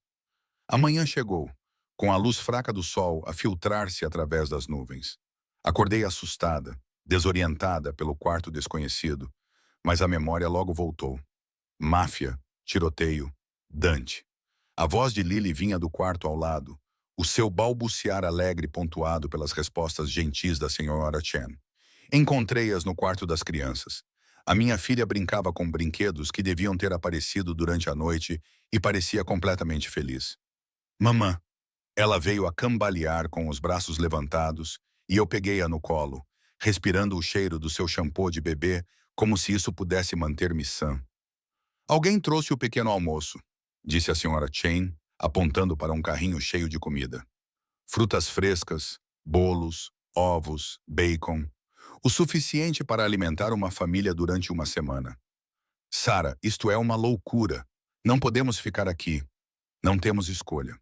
A manhã chegou, com a luz fraca do sol a filtrar-se através das nuvens. Acordei assustada, desorientada pelo quarto desconhecido, mas a memória logo voltou. Máfia, tiroteio, Dante. A voz de Lily vinha do quarto ao lado, o seu balbuciar alegre pontuado pelas respostas gentis da senhora Chen. Encontrei-as no quarto das crianças. A minha filha brincava com brinquedos que deviam ter aparecido durante a noite e parecia completamente feliz. Mamã. Ela veio a cambalear com os braços levantados e eu peguei-a no colo, respirando o cheiro do seu shampoo de bebê como se isso pudesse manter-me sã. Alguém trouxe o pequeno almoço, disse a senhora Chen, apontando para um carrinho cheio de comida. Frutas frescas, bolos, ovos, bacon. O suficiente para alimentar uma família durante uma semana. Sarah, isto é uma loucura. Não podemos ficar aqui. Não temos escolha.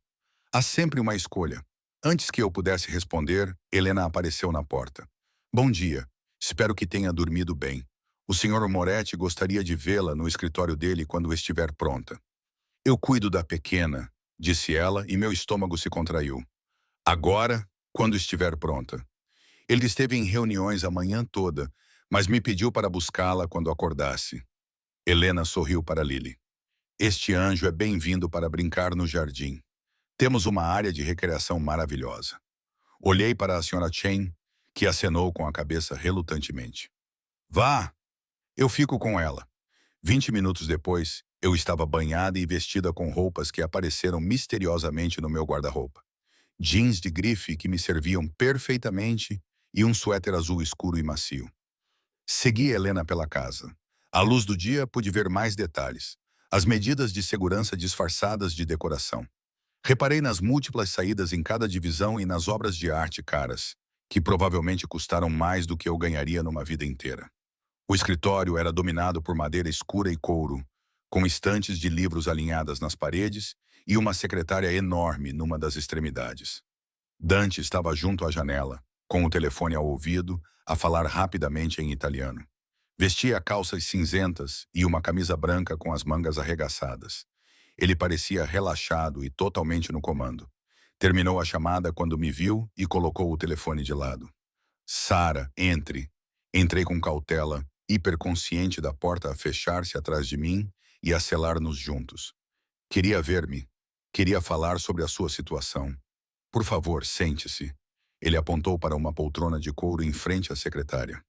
Há sempre uma escolha. Antes que eu pudesse responder, Helena apareceu na porta. Bom dia. Espero que tenha dormido bem. O Sr. Moretti gostaria de vê-la no escritório dele quando estiver pronta. Eu cuido da pequena, disse ela e meu estômago se contraiu. Agora, quando estiver pronta. Ele esteve em reuniões a manhã toda, mas me pediu para buscá-la quando acordasse. Helena sorriu para Lily. Este anjo é bem-vindo para brincar no jardim. Temos uma área de recreação maravilhosa. Olhei para a senhora Chen, que acenou com a cabeça relutantemente. Vá! Eu fico com ela. 20 minutos depois, eu estava banhada e vestida com roupas que apareceram misteriosamente no meu guarda-roupa. Jeans de grife que me serviam perfeitamente e um suéter azul escuro e macio. Segui Helena pela casa. À luz do dia, pude ver mais detalhes. As medidas de segurança disfarçadas de decoração. Reparei nas múltiplas saídas em cada divisão e nas obras de arte caras, que provavelmente custaram mais do que eu ganharia numa vida inteira. O escritório era dominado por madeira escura e couro, com estantes de livros alinhadas nas paredes e uma secretária enorme numa das extremidades. Dante estava junto à janela, com o telefone ao ouvido, a falar rapidamente em italiano. Vestia calças cinzentas e uma camisa branca com as mangas arregaçadas. Ele parecia relaxado e totalmente no comando. Terminou a chamada quando me viu e colocou o telefone de lado. Sara, entre. Entrei com cautela, hiperconsciente da porta a fechar-se atrás de mim e a selar-nos juntos. Queria ver-me. Queria falar sobre a sua situação. Por favor, sente-se. Ele apontou para uma poltrona de couro em frente à secretária.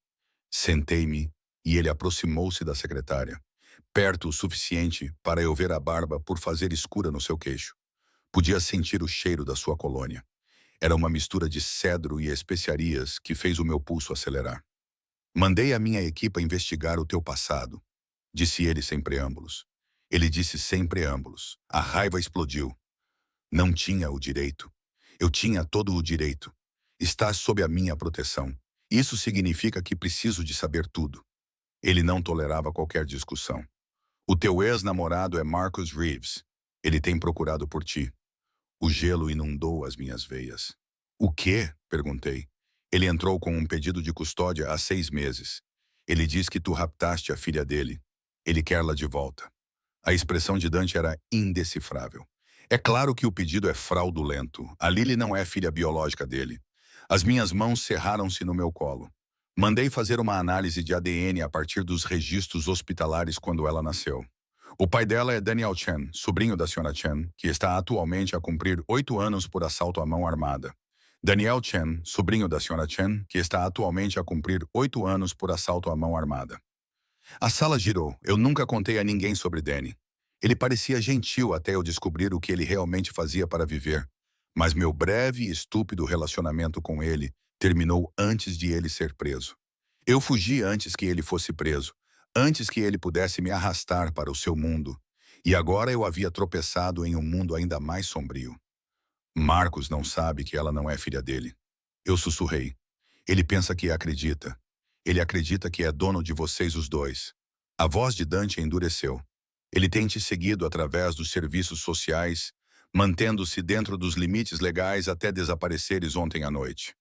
Sentei-me e ele aproximou-se da secretária, perto o suficiente para eu ver a barba por fazer escura no seu queixo. Podia sentir o cheiro da sua colônia. Era uma mistura de cedro e especiarias que fez o meu pulso acelerar. Mandei a minha equipa investigar o teu passado, disse ele sem preâmbulos. Ele disse sem preâmbulos. A raiva explodiu. Não tinha o direito. Eu tinha todo o direito. Estás sob a minha proteção. Isso significa que preciso de saber tudo. Ele não tolerava qualquer discussão. O teu ex-namorado é Marcus Reeves. Ele tem procurado por ti. O gelo inundou as minhas veias. O quê? Perguntei. Ele entrou com um pedido de custódia há 6 meses. Ele diz que tu raptaste a filha dele. Ele quer-la de volta. A expressão de Dante era indecifrável. É claro que o pedido é fraudulento. A Lily não é filha biológica dele. As minhas mãos cerraram-se no meu colo. Mandei fazer uma análise de ADN a partir dos registros hospitalares quando ela nasceu. O pai dela é Daniel Chen, sobrinho da Sra. Chen, que está atualmente a cumprir 8 anos por assalto à mão armada. Daniel Chen, sobrinho da Sra. Chen, que está atualmente a cumprir 8 anos por assalto à mão armada. A sala girou. Eu nunca contei a ninguém sobre Danny. Ele parecia gentil até eu descobrir o que ele realmente fazia para viver. Mas meu breve e estúpido relacionamento com ele terminou antes de ele ser preso. Eu fugi antes que ele fosse preso, antes que ele pudesse me arrastar para o seu mundo. E agora eu havia tropeçado em um mundo ainda mais sombrio. Marcos não sabe que ela não é filha dele. Eu sussurrei. Ele pensa que acredita. Ele acredita que é dono de vocês os dois. A voz de Dante endureceu. Ele tem te seguido através dos serviços sociais, mantendo-se dentro dos limites legais até desapareceres ontem à noite.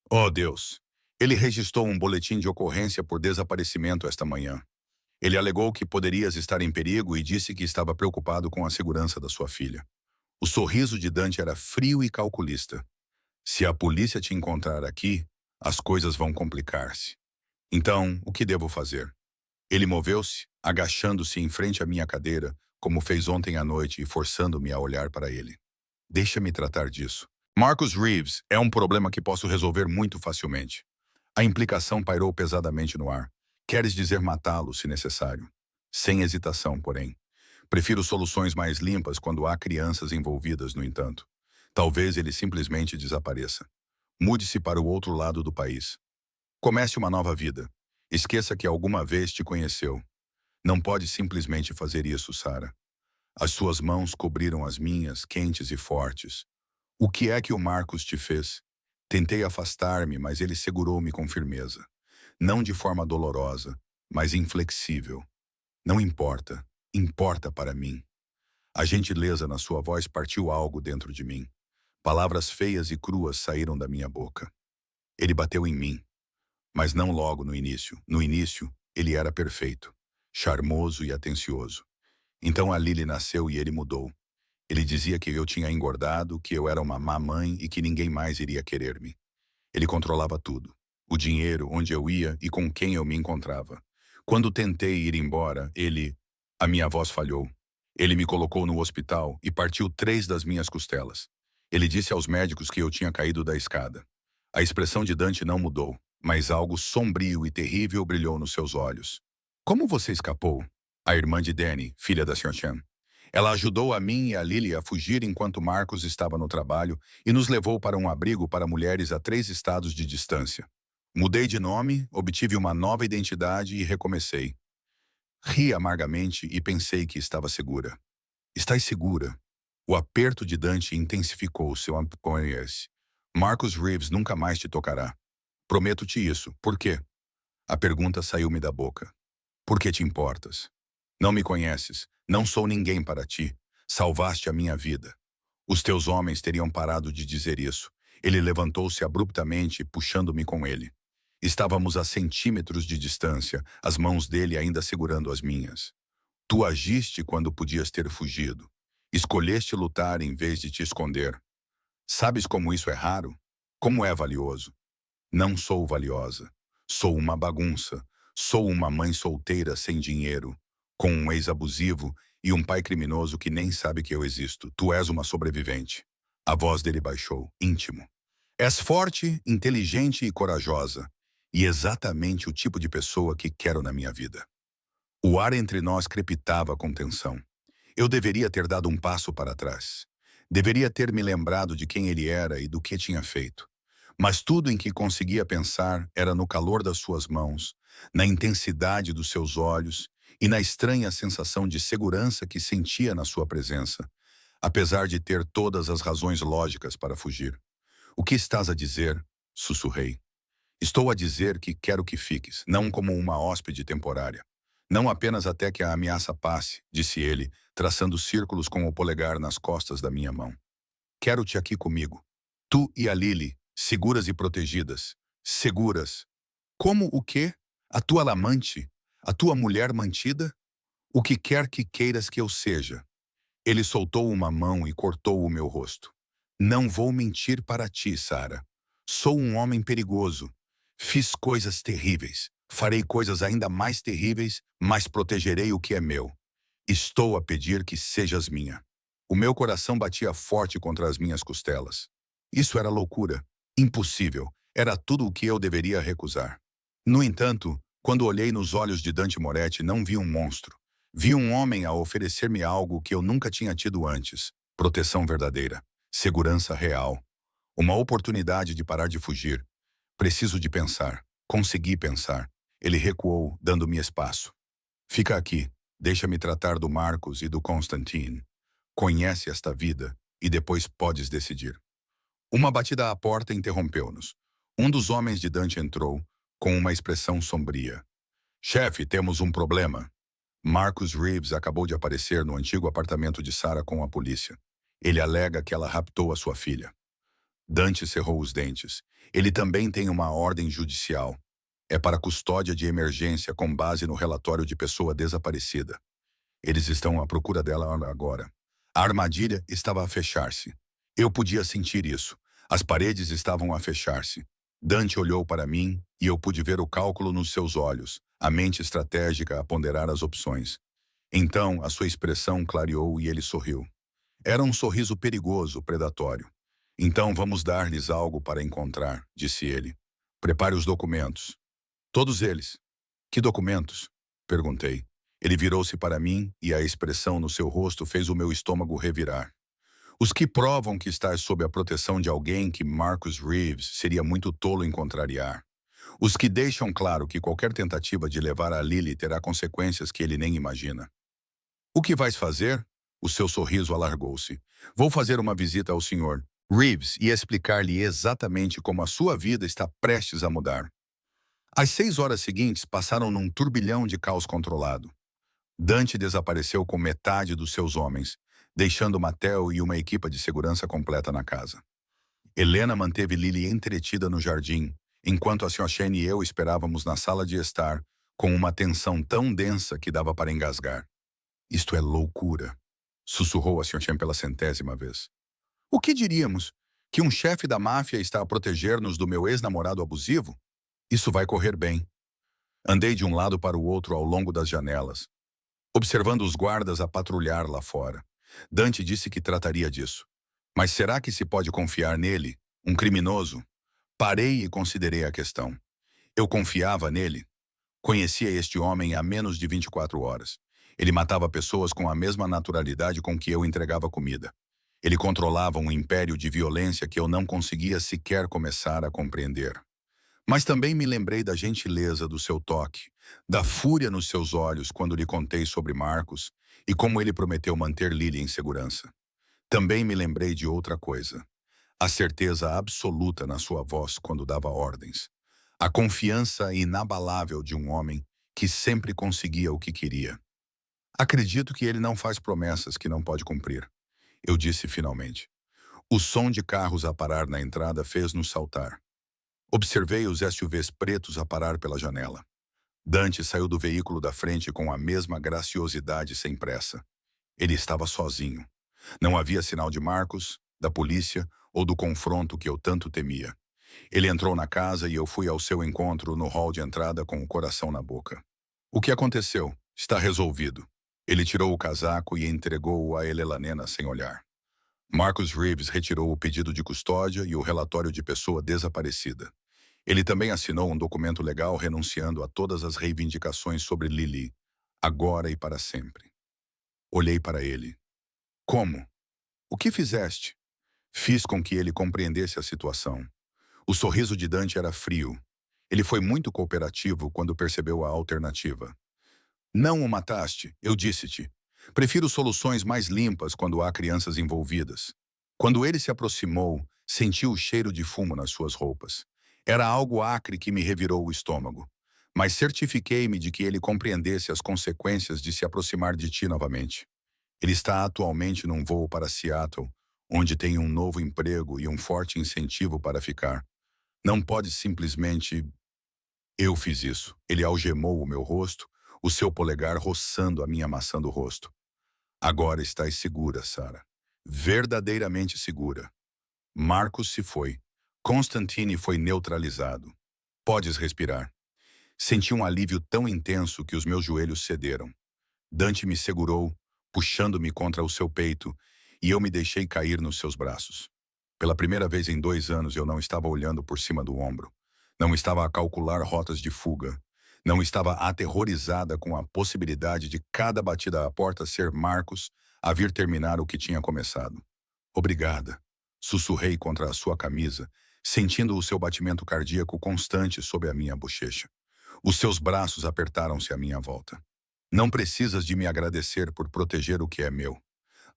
Oh, Deus! Ele registrou um boletim de ocorrência por desaparecimento esta manhã. Ele alegou que poderias estar em perigo e disse que estava preocupado com a segurança da sua filha. O sorriso de Dante era frio e calculista. Se a polícia te encontrar aqui, as coisas vão complicar-se. Então, o que devo fazer? Ele moveu-se, agachando-se em frente à minha cadeira, como fez ontem à noite e forçando-me a olhar para ele. Deixa-me tratar disso. Marcus Reeves é um problema que posso resolver muito facilmente. A implicação pairou pesadamente no ar. Queres dizer matá-lo, se necessário? Sem hesitação, porém. Prefiro soluções mais limpas quando há crianças envolvidas, no entanto. Talvez ele simplesmente desapareça. Mude-se para o outro lado do país. Comece uma nova vida. Esqueça que alguma vez te conheceu. Não pode simplesmente fazer isso, Sara. As suas mãos cobriram as minhas, quentes e fortes. O que é que o Marcos te fez? Tentei afastar-me, mas ele segurou-me com firmeza. Não de forma dolorosa, mas inflexível. Não importa. Importa para mim. A gentileza na sua voz partiu algo dentro de mim. Palavras feias e cruas saíram da minha boca. Ele bateu em mim. Mas não logo no início. No início, ele era perfeito, charmoso e atencioso. Então a Lily nasceu e ele mudou. Ele dizia que eu tinha engordado, que eu era uma má mãe e que ninguém mais iria querer-me. Ele controlava tudo. O dinheiro, onde eu ia e com quem eu me encontrava. Quando tentei ir embora, A minha voz falhou. Ele me colocou no hospital e partiu 3 das minhas costelas. Ele disse aos médicos que eu tinha caído da escada. A expressão de Dante não mudou, mas algo sombrio e terrível brilhou nos seus olhos. Como você escapou? A irmã de Danny, filha da Sra. Chen. Ela ajudou a mim e a Lily a fugir enquanto Marcos estava no trabalho e nos levou para um abrigo para mulheres a 3 estados de distância. Mudei de nome, obtive uma nova identidade e recomecei. Ri amargamente e pensei que estava segura. Estás segura? O aperto de Dante intensificou seu apoio-se. Marcus Reeves nunca mais te tocará. Prometo-te isso. Por quê? A pergunta saiu-me da boca. Por que te importas? Não me conheces. Não sou ninguém para ti. Salvaste a minha vida. Os teus homens teriam parado de dizer isso. Ele levantou-se abruptamente, puxando-me com ele. Estávamos a centímetros de distância, as mãos dele ainda segurando as minhas. Tu agiste quando podias ter fugido. Escolheste lutar em vez de te esconder. Sabes como isso é raro? Como é valioso? Não sou valiosa. Sou uma bagunça. Sou uma mãe solteira sem dinheiro, com um ex abusivo e um pai criminoso que nem sabe que eu existo. Tu és uma sobrevivente. A voz dele baixou, íntimo. És forte, inteligente e corajosa. E exatamente o tipo de pessoa que quero na minha vida. O ar entre nós crepitava com tensão. Eu deveria ter dado um passo para trás. Deveria ter me lembrado de quem ele era e do que tinha feito. Mas tudo em que conseguia pensar era no calor das suas mãos, na intensidade dos seus olhos e na estranha sensação de segurança que sentia na sua presença, apesar de ter todas as razões lógicas para fugir. O que estás a dizer? Sussurrei. Estou a dizer que quero que fiques, não como uma hóspede temporária. Não apenas até que a ameaça passe, disse ele, traçando círculos com o polegar nas costas da minha mão. Quero-te aqui comigo. Tu e a Lily, seguras e protegidas. Seguras. Como o quê? A tua lamante? A tua mulher mantida? O que quer que queiras que eu seja. Ele soltou uma mão e cortou o meu rosto. Não vou mentir para ti, Sarah. Sou um homem perigoso. Fiz coisas terríveis. Farei coisas ainda mais terríveis, mas protegerei o que é meu. Estou a pedir que sejas minha. O meu coração batia forte contra as minhas costelas. Isso era loucura. Impossível. Era tudo o que eu deveria recusar. No entanto, quando olhei nos olhos de Dante Moretti, não vi um monstro. Vi um homem a oferecer-me algo que eu nunca tinha tido antes. Proteção verdadeira. Segurança real. Uma oportunidade de parar de fugir. Preciso de pensar. Consegui pensar. Ele recuou, dando-me espaço. Fica aqui. Deixa-me tratar do Marcos e do Constantine. Conhece esta vida e depois podes decidir. Uma batida à porta interrompeu-nos. Um dos homens de Dante entrou, com uma expressão sombria. Chefe, temos um problema. Marcus Reeves acabou de aparecer no antigo apartamento de Sarah com a polícia. Ele alega que ela raptou a sua filha. Dante cerrou os dentes. Ele também tem uma ordem judicial. É para custódia de emergência com base no relatório de pessoa desaparecida. Eles estão à procura dela agora. A armadilha estava a fechar-se. Eu podia sentir isso. As paredes estavam a fechar-se. Dante olhou para mim e eu pude ver o cálculo nos seus olhos, a mente estratégica a ponderar as opções. Então, a sua expressão clareou e ele sorriu. Era um sorriso perigoso, predatório. Então vamos dar-lhes algo para encontrar, disse ele. Prepare os documentos. Todos eles. Que documentos? Perguntei. Ele virou-se para mim e a expressão no seu rosto fez o meu estômago revirar. Os que provam que estás sob a proteção de alguém que Marcus Reeves seria muito tolo em contrariar. Os que deixam claro que qualquer tentativa de levar a Lily terá consequências que ele nem imagina. O que vais fazer? O seu sorriso alargou-se. Vou fazer uma visita ao Sr. Reeves e explicar-lhe exatamente como a sua vida está prestes a mudar. As 6 horas seguintes passaram num turbilhão de caos controlado. Dante desapareceu com metade dos seus homens, deixando Mateo e uma equipa de segurança completa na casa. Helena manteve Lily entretida no jardim, enquanto a Sra. Chen e eu esperávamos na sala de estar, com uma tensão tão densa que dava para engasgar. Isto é loucura, sussurrou a Sra. Chen pela 100ª vez. O que diríamos? Que um chefe da máfia está a proteger-nos do meu ex-namorado abusivo? Isso vai correr bem. Andei de um lado para o outro ao longo das janelas, observando os guardas a patrulhar lá fora. Dante disse que trataria disso. Mas será que se pode confiar nele, um criminoso? Parei e considerei a questão. Eu confiava nele. Conhecia este homem há menos de 24 horas. Ele matava pessoas com a mesma naturalidade com que eu entregava comida. Ele controlava um império de violência que eu não conseguia sequer começar a compreender. Mas também me lembrei da gentileza do seu toque, da fúria nos seus olhos quando lhe contei sobre Marcos e como ele prometeu manter Lily em segurança. Também me lembrei de outra coisa, a certeza absoluta na sua voz quando dava ordens. A confiança inabalável de um homem que sempre conseguia o que queria. Acredito que ele não faz promessas que não pode cumprir, eu disse finalmente. O som de carros a parar na entrada fez-nos saltar. Observei os SUVs pretos a parar pela janela. Dante saiu do veículo da frente com a mesma graciosidade sem pressa. Ele estava sozinho. Não havia sinal de Marcos, da polícia ou do confronto que eu tanto temia. Ele entrou na casa e eu fui ao seu encontro no hall de entrada com o coração na boca. O que aconteceu? Está resolvido. Ele tirou o casaco e entregou-o a Elelanena sem olhar. Marcus Reeves retirou o pedido de custódia e o relatório de pessoa desaparecida. Ele também assinou um documento legal renunciando a todas as reivindicações sobre Lily, agora e para sempre. Olhei para ele. Como? O que fizeste? Fiz com que ele compreendesse a situação. O sorriso de Dante era frio. Ele foi muito cooperativo quando percebeu a alternativa. Não o mataste, eu disse-te. Prefiro soluções mais limpas quando há crianças envolvidas. Quando ele se aproximou, senti o cheiro de fumo nas suas roupas. Era algo acre que me revirou o estômago. Mas certifiquei-me de que ele compreendesse as consequências de se aproximar de ti novamente. Ele está atualmente num voo para Seattle, onde tem um novo emprego e um forte incentivo para ficar. Não pode simplesmente... Eu fiz isso. Ele algemou o meu rosto, o seu polegar roçando a minha maçã do rosto. Agora estás segura, Sarah. Verdadeiramente segura. Marcos se foi. Constantine foi neutralizado. Podes respirar. Senti um alívio tão intenso que os meus joelhos cederam. Dante me segurou, puxando-me contra o seu peito, e eu me deixei cair nos seus braços. Pela primeira vez em 2 anos eu não estava olhando por cima do ombro. Não estava a calcular rotas de fuga. Não estava aterrorizada com a possibilidade de cada batida à porta ser Marcos a vir terminar o que tinha começado. Obrigada. Sussurrei contra a sua camisa, sentindo o seu batimento cardíaco constante sob a minha bochecha. Os seus braços apertaram-se à minha volta. Não precisas de me agradecer por proteger o que é meu.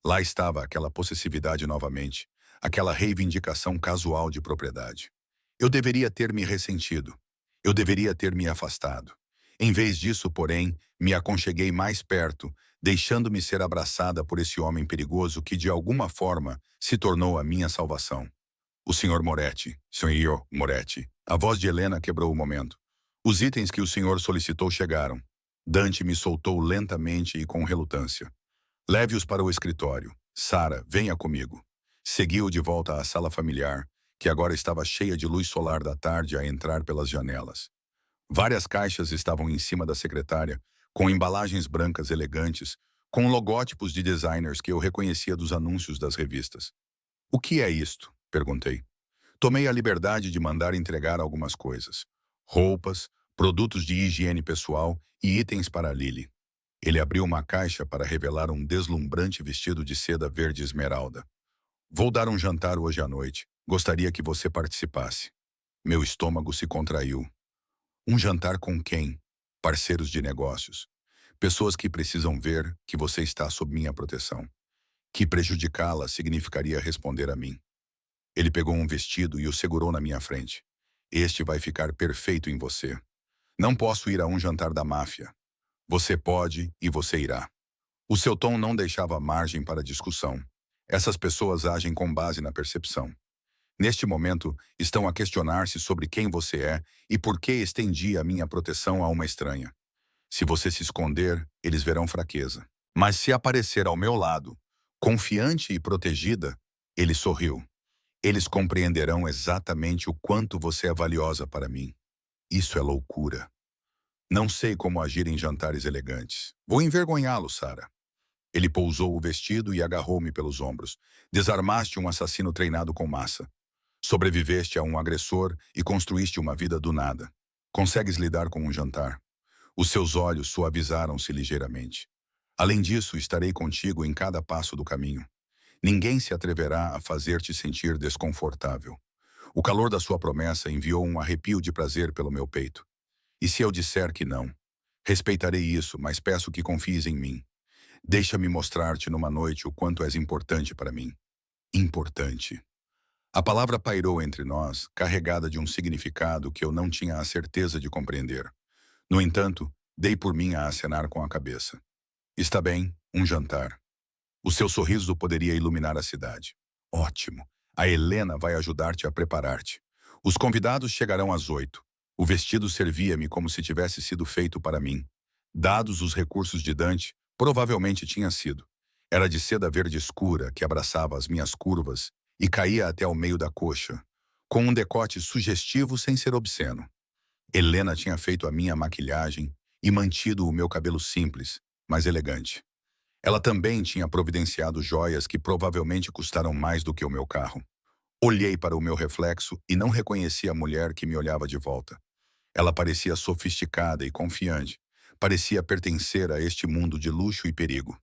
Lá estava aquela possessividade novamente, aquela reivindicação casual de propriedade. Eu deveria ter me ressentido. Eu deveria ter me afastado. Em vez disso, porém, me aconcheguei mais perto, deixando-me ser abraçada por esse homem perigoso que, de alguma forma, se tornou a minha salvação. O Sr. Moretti, Sr. Moretti. A voz de Helena quebrou o momento. Os itens que o senhor solicitou chegaram. Dante me soltou lentamente e com relutância. Leve-os para o escritório. Sarah, venha comigo. Segui-o de volta à sala familiar, que agora estava cheia de luz solar da tarde a entrar pelas janelas. Várias caixas estavam em cima da secretária, com embalagens brancas elegantes, com logótipos de designers que eu reconhecia dos anúncios das revistas. O que é isto? Perguntei. Tomei a liberdade de mandar entregar algumas coisas. Roupas, produtos de higiene pessoal e itens para Lily. Ele abriu uma caixa para revelar um deslumbrante vestido de seda verde esmeralda. Vou dar um jantar hoje à noite. Gostaria que você participasse. Meu estômago se contraiu. Um jantar com quem? Parceiros de negócios. Pessoas que precisam ver que você está sob minha proteção. Que prejudicá-la significaria responder a mim. Ele pegou um vestido e o segurou na minha frente. Este vai ficar perfeito em você. Não posso ir a um jantar da máfia. Você pode e você irá. O seu tom não deixava margem para discussão. Essas pessoas agem com base na percepção. Neste momento, estão a questionar-se sobre quem você é e por que estendi a minha proteção a uma estranha. Se você se esconder, eles verão fraqueza. Mas se aparecer ao meu lado, confiante e protegida, ele sorriu. Eles compreenderão exatamente o quanto você é valiosa para mim. Isso é loucura. Não sei como agir em jantares elegantes. Vou envergonhá-lo, Sarah. Ele pousou o vestido e agarrou-me pelos ombros. Desarmaste um assassino treinado com massa. Sobreviveste a um agressor e construíste uma vida do nada. Consegues lidar com um jantar? Os seus olhos suavizaram-se ligeiramente. Além disso, estarei contigo em cada passo do caminho. Ninguém se atreverá a fazer-te sentir desconfortável. O calor da sua promessa enviou um arrepio de prazer pelo meu peito. E se eu disser que não? Respeitarei isso, mas peço que confies em mim. Deixa-me mostrar-te numa noite o quanto és importante para mim. Importante. A palavra pairou entre nós, carregada de um significado que eu não tinha a certeza de compreender. No entanto, dei por mim a acenar com a cabeça. Está bem, um jantar. O seu sorriso poderia iluminar a cidade. Ótimo. A Helena vai ajudar-te a preparar-te. Os convidados chegarão às 8. O vestido servia-me como se tivesse sido feito para mim. Dados os recursos de Dante, provavelmente tinha sido. Era de seda verde escura que abraçava as minhas curvas e caía até ao meio da coxa, com um decote sugestivo sem ser obsceno. Helena tinha feito a minha maquilhagem e mantido o meu cabelo simples, mas elegante. Ela também tinha providenciado joias que provavelmente custaram mais do que o meu carro. Olhei para o meu reflexo e não reconheci a mulher que me olhava de volta. Ela parecia sofisticada e confiante. Parecia pertencer a este mundo de luxo e perigo.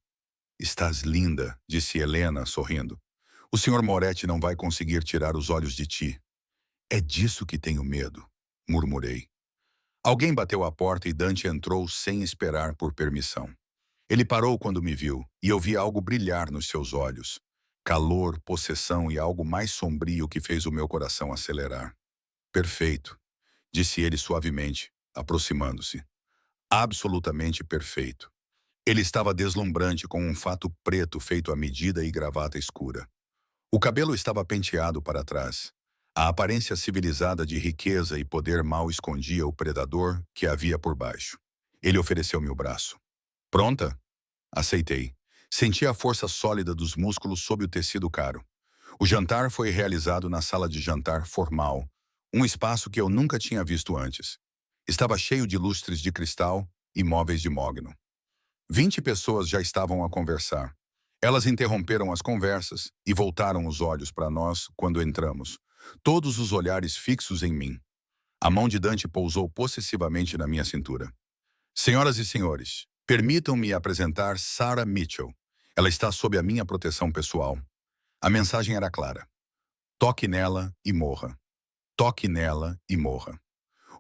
Estás linda, disse Helena, sorrindo. O Sr. Moretti não vai conseguir tirar os olhos de ti. É disso que tenho medo, murmurei. Alguém bateu à porta e Dante entrou sem esperar por permissão. Ele parou quando me viu, e eu vi algo brilhar nos seus olhos. Calor, possessão e algo mais sombrio que fez o meu coração acelerar. Perfeito, disse ele suavemente, aproximando-se. Absolutamente perfeito. Ele estava deslumbrante com um fato preto feito à medida e gravata escura. O cabelo estava penteado para trás. A aparência civilizada de riqueza e poder mal escondia o predador que havia por baixo. Ele ofereceu-me o braço. Pronta? Aceitei. Senti a força sólida dos músculos sob o tecido caro. O jantar foi realizado na sala de jantar formal, um espaço que eu nunca tinha visto antes. Estava cheio de lustres de cristal e móveis de mogno. 20 pessoas já estavam a conversar. Elas interromperam as conversas e voltaram os olhos para nós quando entramos, todos os olhares fixos em mim. A mão de Dante pousou possessivamente na minha cintura. Senhoras e senhores, permitam-me apresentar Sarah Mitchell. Ela está sob a minha proteção pessoal. A mensagem era clara. Toque nela e morra. Toque nela e morra.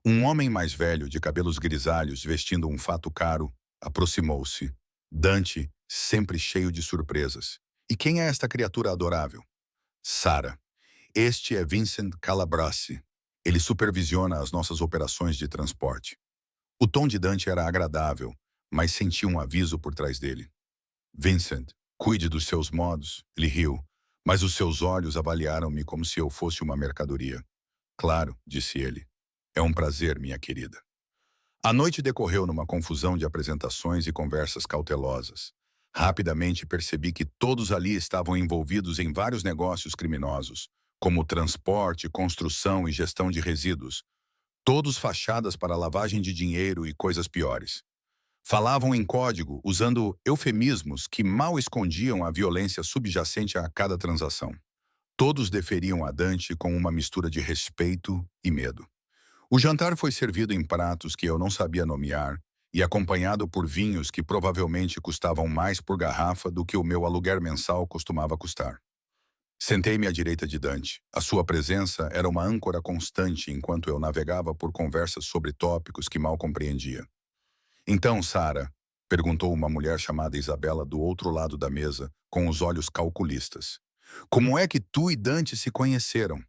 Um homem mais velho, de cabelos grisalhos, vestindo um fato caro, aproximou-se. Dante, sempre cheio de surpresas. E quem é esta criatura adorável? Sarah. Este é Vincent Calabrese. Ele supervisiona as nossas operações de transporte. O tom de Dante era agradável, mas senti um aviso por trás dele. Vincent, cuide dos seus modos, ele riu, mas os seus olhos avaliaram-me como se eu fosse uma mercadoria. Claro, disse ele. É um prazer, minha querida. A noite decorreu numa confusão de apresentações e conversas cautelosas. Rapidamente percebi que todos ali estavam envolvidos em vários negócios criminosos, como transporte, construção e gestão de resíduos, todos fachadas para lavagem de dinheiro e coisas piores. Falavam em código, usando eufemismos que mal escondiam a violência subjacente a cada transação. Todos deferiam a Dante com uma mistura de respeito e medo. O jantar foi servido em pratos que eu não sabia nomear e acompanhado por vinhos que provavelmente custavam mais por garrafa do que o meu aluguer mensal costumava custar. Sentei-me à direita de Dante. A sua presença era uma âncora constante enquanto eu navegava por conversas sobre tópicos que mal compreendia. Então, Sarah, perguntou uma mulher chamada Isabela do outro lado da mesa, com os olhos calculistas. Como é que tu e Dante se conheceram?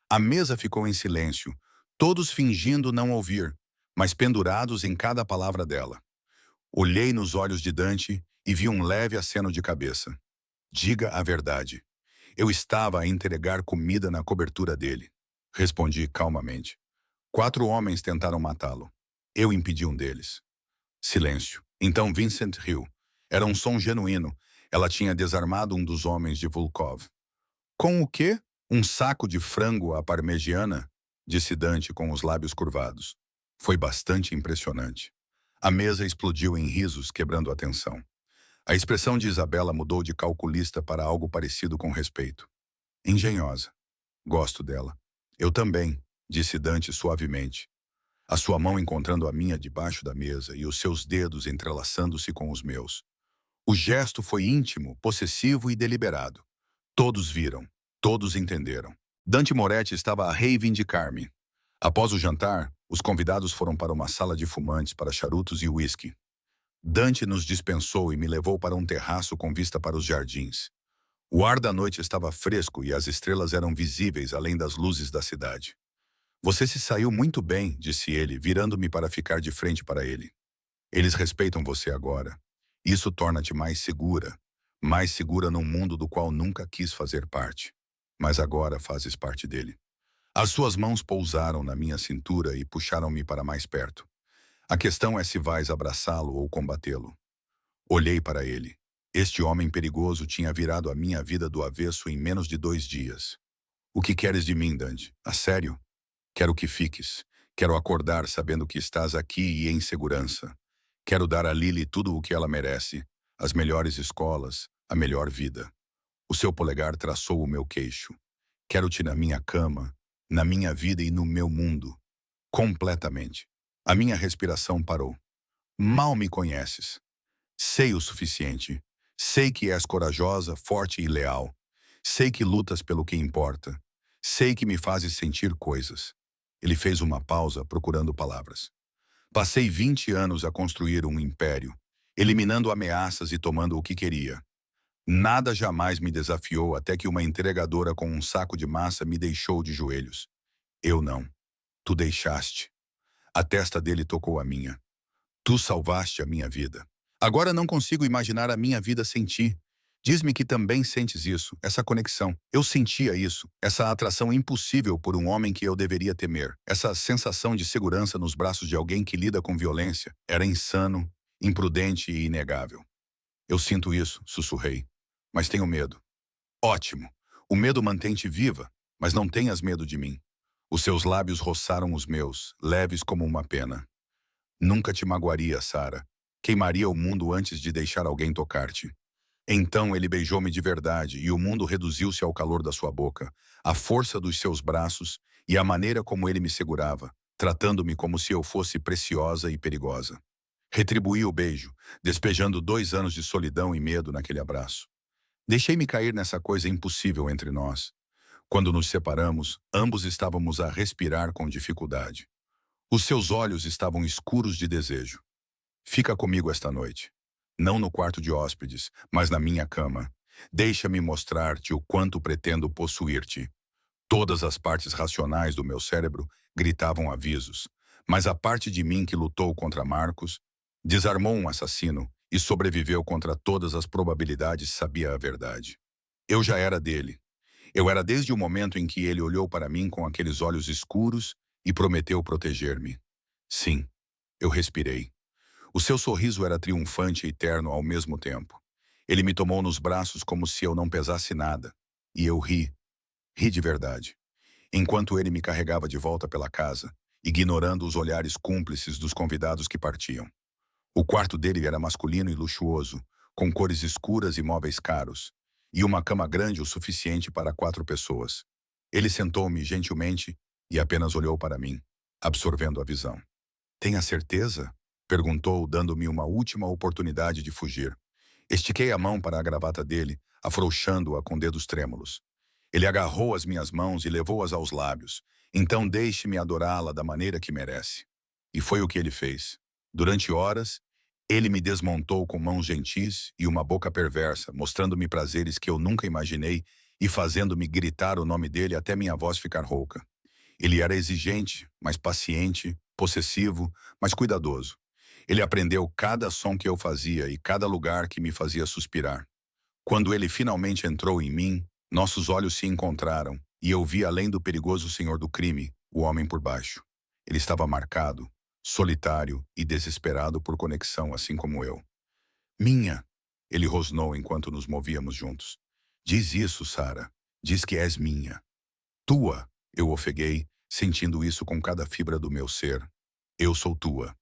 A mesa ficou em silêncio, todos fingindo não ouvir, mas pendurados em cada palavra dela. Olhei nos olhos de Dante e vi um leve aceno de cabeça. Diga a verdade. Eu estava a entregar comida na cobertura dele. Respondi calmamente. 4 homens tentaram matá-lo. Eu impedi um deles. Silêncio. Então Vincent riu. Era um som genuíno. Ela tinha desarmado um dos homens de Volkov. Com o quê? Um saco de frango à parmegiana? Disse Dante com os lábios curvados. Foi bastante impressionante. A mesa explodiu em risos, quebrando a tensão. A expressão de Isabela mudou de calculista para algo parecido com respeito. Engenhosa. Gosto dela. Eu também, disse Dante suavemente. A sua mão encontrando a minha debaixo da mesa e os seus dedos entrelaçando-se com os meus. O gesto foi íntimo, possessivo e deliberado. Todos viram, todos entenderam. Dante Moretti estava a reivindicar-me. Após o jantar, os convidados foram para uma sala de fumantes para charutos e uísque. Dante nos dispensou e me levou para um terraço com vista para os jardins. O ar da noite estava fresco e as estrelas eram visíveis além das luzes da cidade. Você se saiu muito bem, disse ele, virando-me para ficar de frente para ele. Eles respeitam você agora. Isso torna-te mais segura num mundo do qual nunca quis fazer parte. Mas agora fazes parte dele. As suas mãos pousaram na minha cintura e puxaram-me para mais perto. A questão é se vais abraçá-lo ou combatê-lo. Olhei para ele. Este homem perigoso tinha virado a minha vida do avesso em menos de 2 dias. O que queres de mim, Dante? A sério? Quero que fiques. Quero acordar sabendo que estás aqui e em segurança. Quero dar a Lily tudo o que ela merece. As melhores escolas, a melhor vida. O seu polegar traçou o meu queixo. Quero-te na minha cama, na minha vida e no meu mundo. Completamente. A minha respiração parou. Mal me conheces. Sei o suficiente. Sei que és corajosa, forte e leal. Sei que lutas pelo que importa. Sei que me fazes sentir coisas. Ele fez uma pausa, procurando palavras. Passei 20 anos a construir um império, eliminando ameaças e tomando o que queria. Nada jamais me desafiou até que uma entregadora com um saco de massa me deixou de joelhos. Eu não. Tu deixaste. A testa dele tocou a minha. Tu salvaste a minha vida. Agora não consigo imaginar a minha vida sem ti. Diz-me que também sentes isso, essa conexão. Eu sentia isso, essa atração impossível por um homem que eu deveria temer. Essa sensação de segurança nos braços de alguém que lida com violência. Era insano, imprudente e inegável. Eu sinto isso, sussurrei. Mas tenho medo. Ótimo. O medo mantém-te viva, mas não tenhas medo de mim. Os seus lábios roçaram os meus, leves como uma pena. Nunca te magoaria, Sara. Queimaria o mundo antes de deixar alguém tocar-te. Então ele beijou-me de verdade e o mundo reduziu-se ao calor da sua boca, a força dos seus braços e a maneira como ele me segurava, tratando-me como se eu fosse preciosa e perigosa. Retribuí o beijo, despejando 2 anos de solidão e medo naquele abraço. Deixei-me cair nessa coisa impossível entre nós. Quando nos separamos, ambos estávamos a respirar com dificuldade. Os seus olhos estavam escuros de desejo. Fica comigo esta noite. Não no quarto de hóspedes, mas na minha cama. Deixa-me mostrar-te o quanto pretendo possuir-te. Todas as partes racionais do meu cérebro gritavam avisos, mas a parte de mim que lutou contra Marcos, desarmou um assassino e sobreviveu contra todas as probabilidades sabia a verdade. Eu já era dele. Eu era desde o momento em que ele olhou para mim com aqueles olhos escuros e prometeu proteger-me. Sim, eu respirei. O seu sorriso era triunfante e terno ao mesmo tempo. Ele me tomou nos braços como se eu não pesasse nada. E eu ri. Ri de verdade. Enquanto ele me carregava de volta pela casa, ignorando os olhares cúmplices dos convidados que partiam. O quarto dele era masculino e luxuoso, com cores escuras e móveis caros, e uma cama grande o suficiente para 4 pessoas. Ele sentou-me gentilmente e apenas olhou para mim, absorvendo a visão. Tenha certeza? Perguntou, dando-me uma última oportunidade de fugir. Estiquei a mão para a gravata dele, afrouxando-a com dedos trêmulos. Ele agarrou as minhas mãos e levou-as aos lábios. Então deixe-me adorá-la da maneira que merece. E foi o que ele fez. Durante horas, ele me desmontou com mãos gentis e uma boca perversa, mostrando-me prazeres que eu nunca imaginei e fazendo-me gritar o nome dele até minha voz ficar rouca. Ele era exigente, mas paciente, possessivo, mas cuidadoso. Ele aprendeu cada som que eu fazia e cada lugar que me fazia suspirar. Quando ele finalmente entrou em mim, nossos olhos se encontraram e eu vi além do perigoso senhor do crime, o homem por baixo. Ele estava marcado, solitário e desesperado por conexão, assim como eu. Minha, ele rosnou enquanto nos movíamos juntos. Diz isso, Sara. Diz que és minha. Tua, eu ofeguei, sentindo isso com cada fibra do meu ser. Eu sou tua.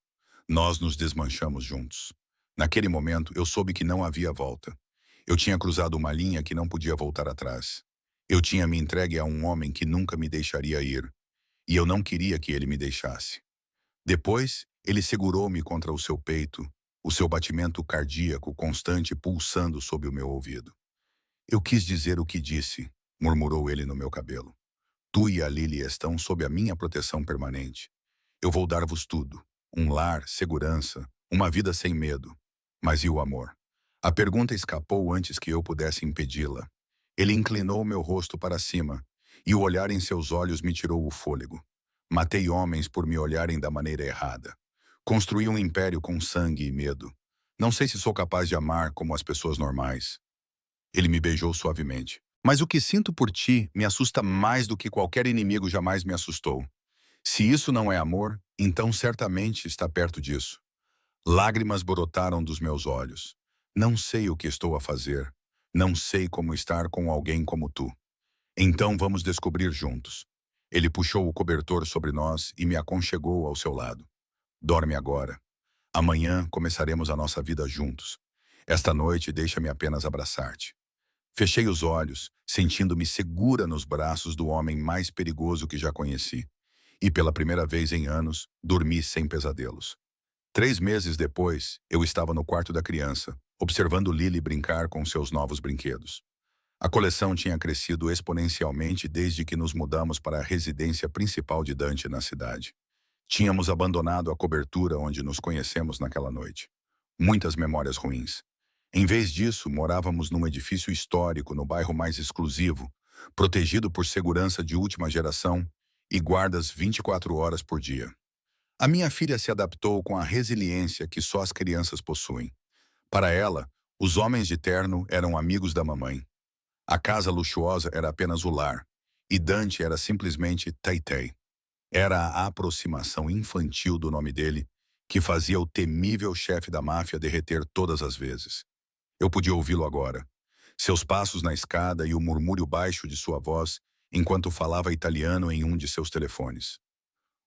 Nós nos desmanchamos juntos. Naquele momento, eu soube que não havia volta. Eu tinha cruzado uma linha que não podia voltar atrás. Eu tinha me entregue a um homem que nunca me deixaria ir. E eu não queria que ele me deixasse. Depois, ele segurou-me contra o seu peito, o seu batimento cardíaco constante pulsando sob o meu ouvido. Eu quis dizer o que disse, murmurou ele no meu cabelo. Tu e a Lily estão sob a minha proteção permanente. Eu vou dar-vos tudo. Um lar, segurança, uma vida sem medo. Mas e o amor? A pergunta escapou antes que eu pudesse impedi-la. Ele inclinou meu rosto para cima, e o olhar em seus olhos me tirou o fôlego. Matei homens por me olharem da maneira errada. Construí um império com sangue e medo. Não sei se sou capaz de amar como as pessoas normais. Ele me beijou suavemente. Mas o que sinto por ti me assusta mais do que qualquer inimigo jamais me assustou. Se isso não é amor, então certamente está perto disso. Lágrimas brotaram dos meus olhos. Não sei o que estou a fazer. Não sei como estar com alguém como tu. Então vamos descobrir juntos. Ele puxou o cobertor sobre nós e me aconchegou ao seu lado. Dorme agora. Amanhã começaremos a nossa vida juntos. Esta noite deixa-me apenas abraçar-te. Fechei os olhos, sentindo-me segura nos braços do homem mais perigoso que já conheci. E pela primeira vez em anos, dormi sem pesadelos. 3 meses depois, eu estava no quarto da criança, observando Lily brincar com seus novos brinquedos. A coleção tinha crescido exponencialmente desde que nos mudamos para a residência principal de Dante na cidade. Tínhamos abandonado a cobertura onde nos conhecemos naquela noite. Muitas memórias ruins. Em vez disso, morávamos num edifício histórico no bairro mais exclusivo, protegido por segurança de última geração e guardas 24 horas por dia. A minha filha se adaptou com a resiliência que só as crianças possuem. Para ela, os homens de terno eram amigos da mamãe. A casa luxuosa era apenas o lar, e Dante era simplesmente Tai-Tai. Era a aproximação infantil do nome dele que fazia o temível chefe da máfia derreter todas as vezes. Eu podia ouvi-lo agora. Seus passos na escada e o murmúrio baixo de sua voz enquanto falava italiano em um de seus telefones.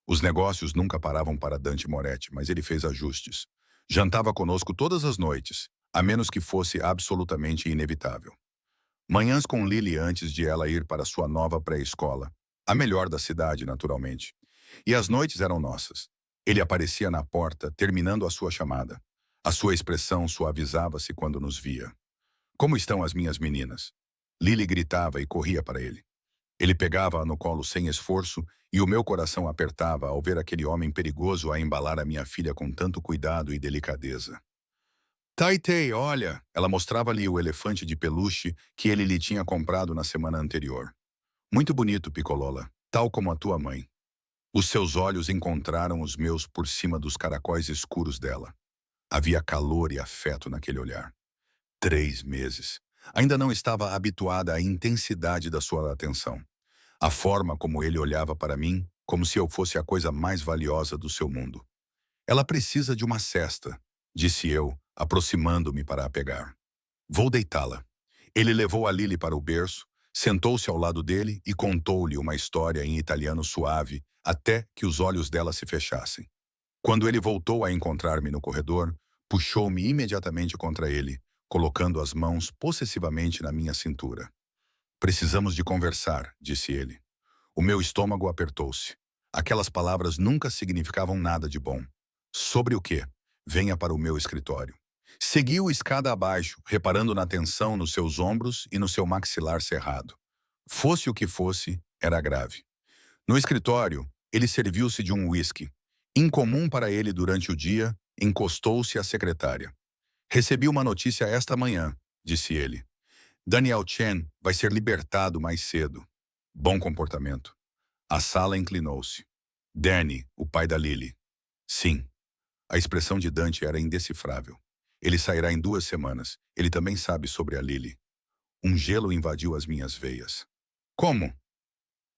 Os negócios nunca paravam para Dante Moretti, mas ele fez ajustes. Jantava conosco todas as noites, a menos que fosse absolutamente inevitável. Manhãs com Lily antes de ela ir para sua nova pré-escola. A melhor da cidade, naturalmente. E as noites eram nossas. Ele aparecia na porta, terminando a sua chamada. A sua expressão suavizava-se quando nos via. Como estão as minhas meninas? Lily gritava e corria para ele. Ele pegava-a no colo sem esforço e o meu coração apertava ao ver aquele homem perigoso a embalar a minha filha com tanto cuidado e delicadeza. Tai-Tai, olha! Ela mostrava-lhe o elefante de peluche que ele lhe tinha comprado na semana anterior. Muito bonito, Piccolola, tal como a tua mãe. Os seus olhos encontraram os meus por cima dos caracóis escuros dela. Havia calor e afeto naquele olhar. 3 meses. Ainda não estava habituada à intensidade da sua atenção. A forma como ele olhava para mim, como se eu fosse a coisa mais valiosa do seu mundo. Ela precisa de uma cesta, disse eu, aproximando-me para a pegar. Vou deitá-la. Ele levou a Lily para o berço, sentou-se ao lado dele e contou-lhe uma história em italiano suave, até que os olhos dela se fechassem. Quando ele voltou a encontrar-me no corredor, puxou-me imediatamente contra ele, colocando as mãos possessivamente na minha cintura. Precisamos de conversar, disse ele. O meu estômago apertou-se. Aquelas palavras nunca significavam nada de bom. Sobre o quê? Venha para o meu escritório. Seguiu escada abaixo, reparando na tensão nos seus ombros e no seu maxilar cerrado. Fosse o que fosse, era grave. No escritório, ele serviu-se de um uísque. Incomum para ele durante o dia, encostou-se à secretária. Recebi uma notícia esta manhã, disse ele. Daniel Chen vai ser libertado mais cedo. Bom comportamento. A sala inclinou-se. Danny, o pai da Lily. Sim. A expressão de Dante era indecifrável. Ele sairá em 2 semanas. Ele também sabe sobre a Lily. Um gelo invadiu as minhas veias. Como?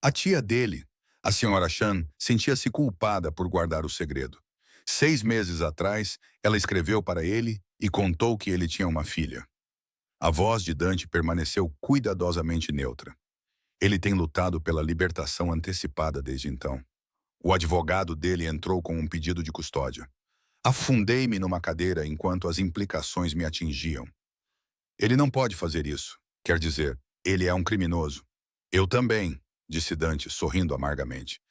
A tia dele, a senhora Chan, sentia-se culpada por guardar o segredo. 6 meses atrás, ela escreveu para ele e contou que ele tinha uma filha. A voz de Dante permaneceu cuidadosamente neutra. Ele tem lutado pela libertação antecipada desde então. O advogado dele entrou com um pedido de custódia. Afundei-me numa cadeira enquanto as implicações me atingiam. Ele não pode fazer isso. Quer dizer, ele é um criminoso. Eu também, disse Dante, sorrindo amargamente.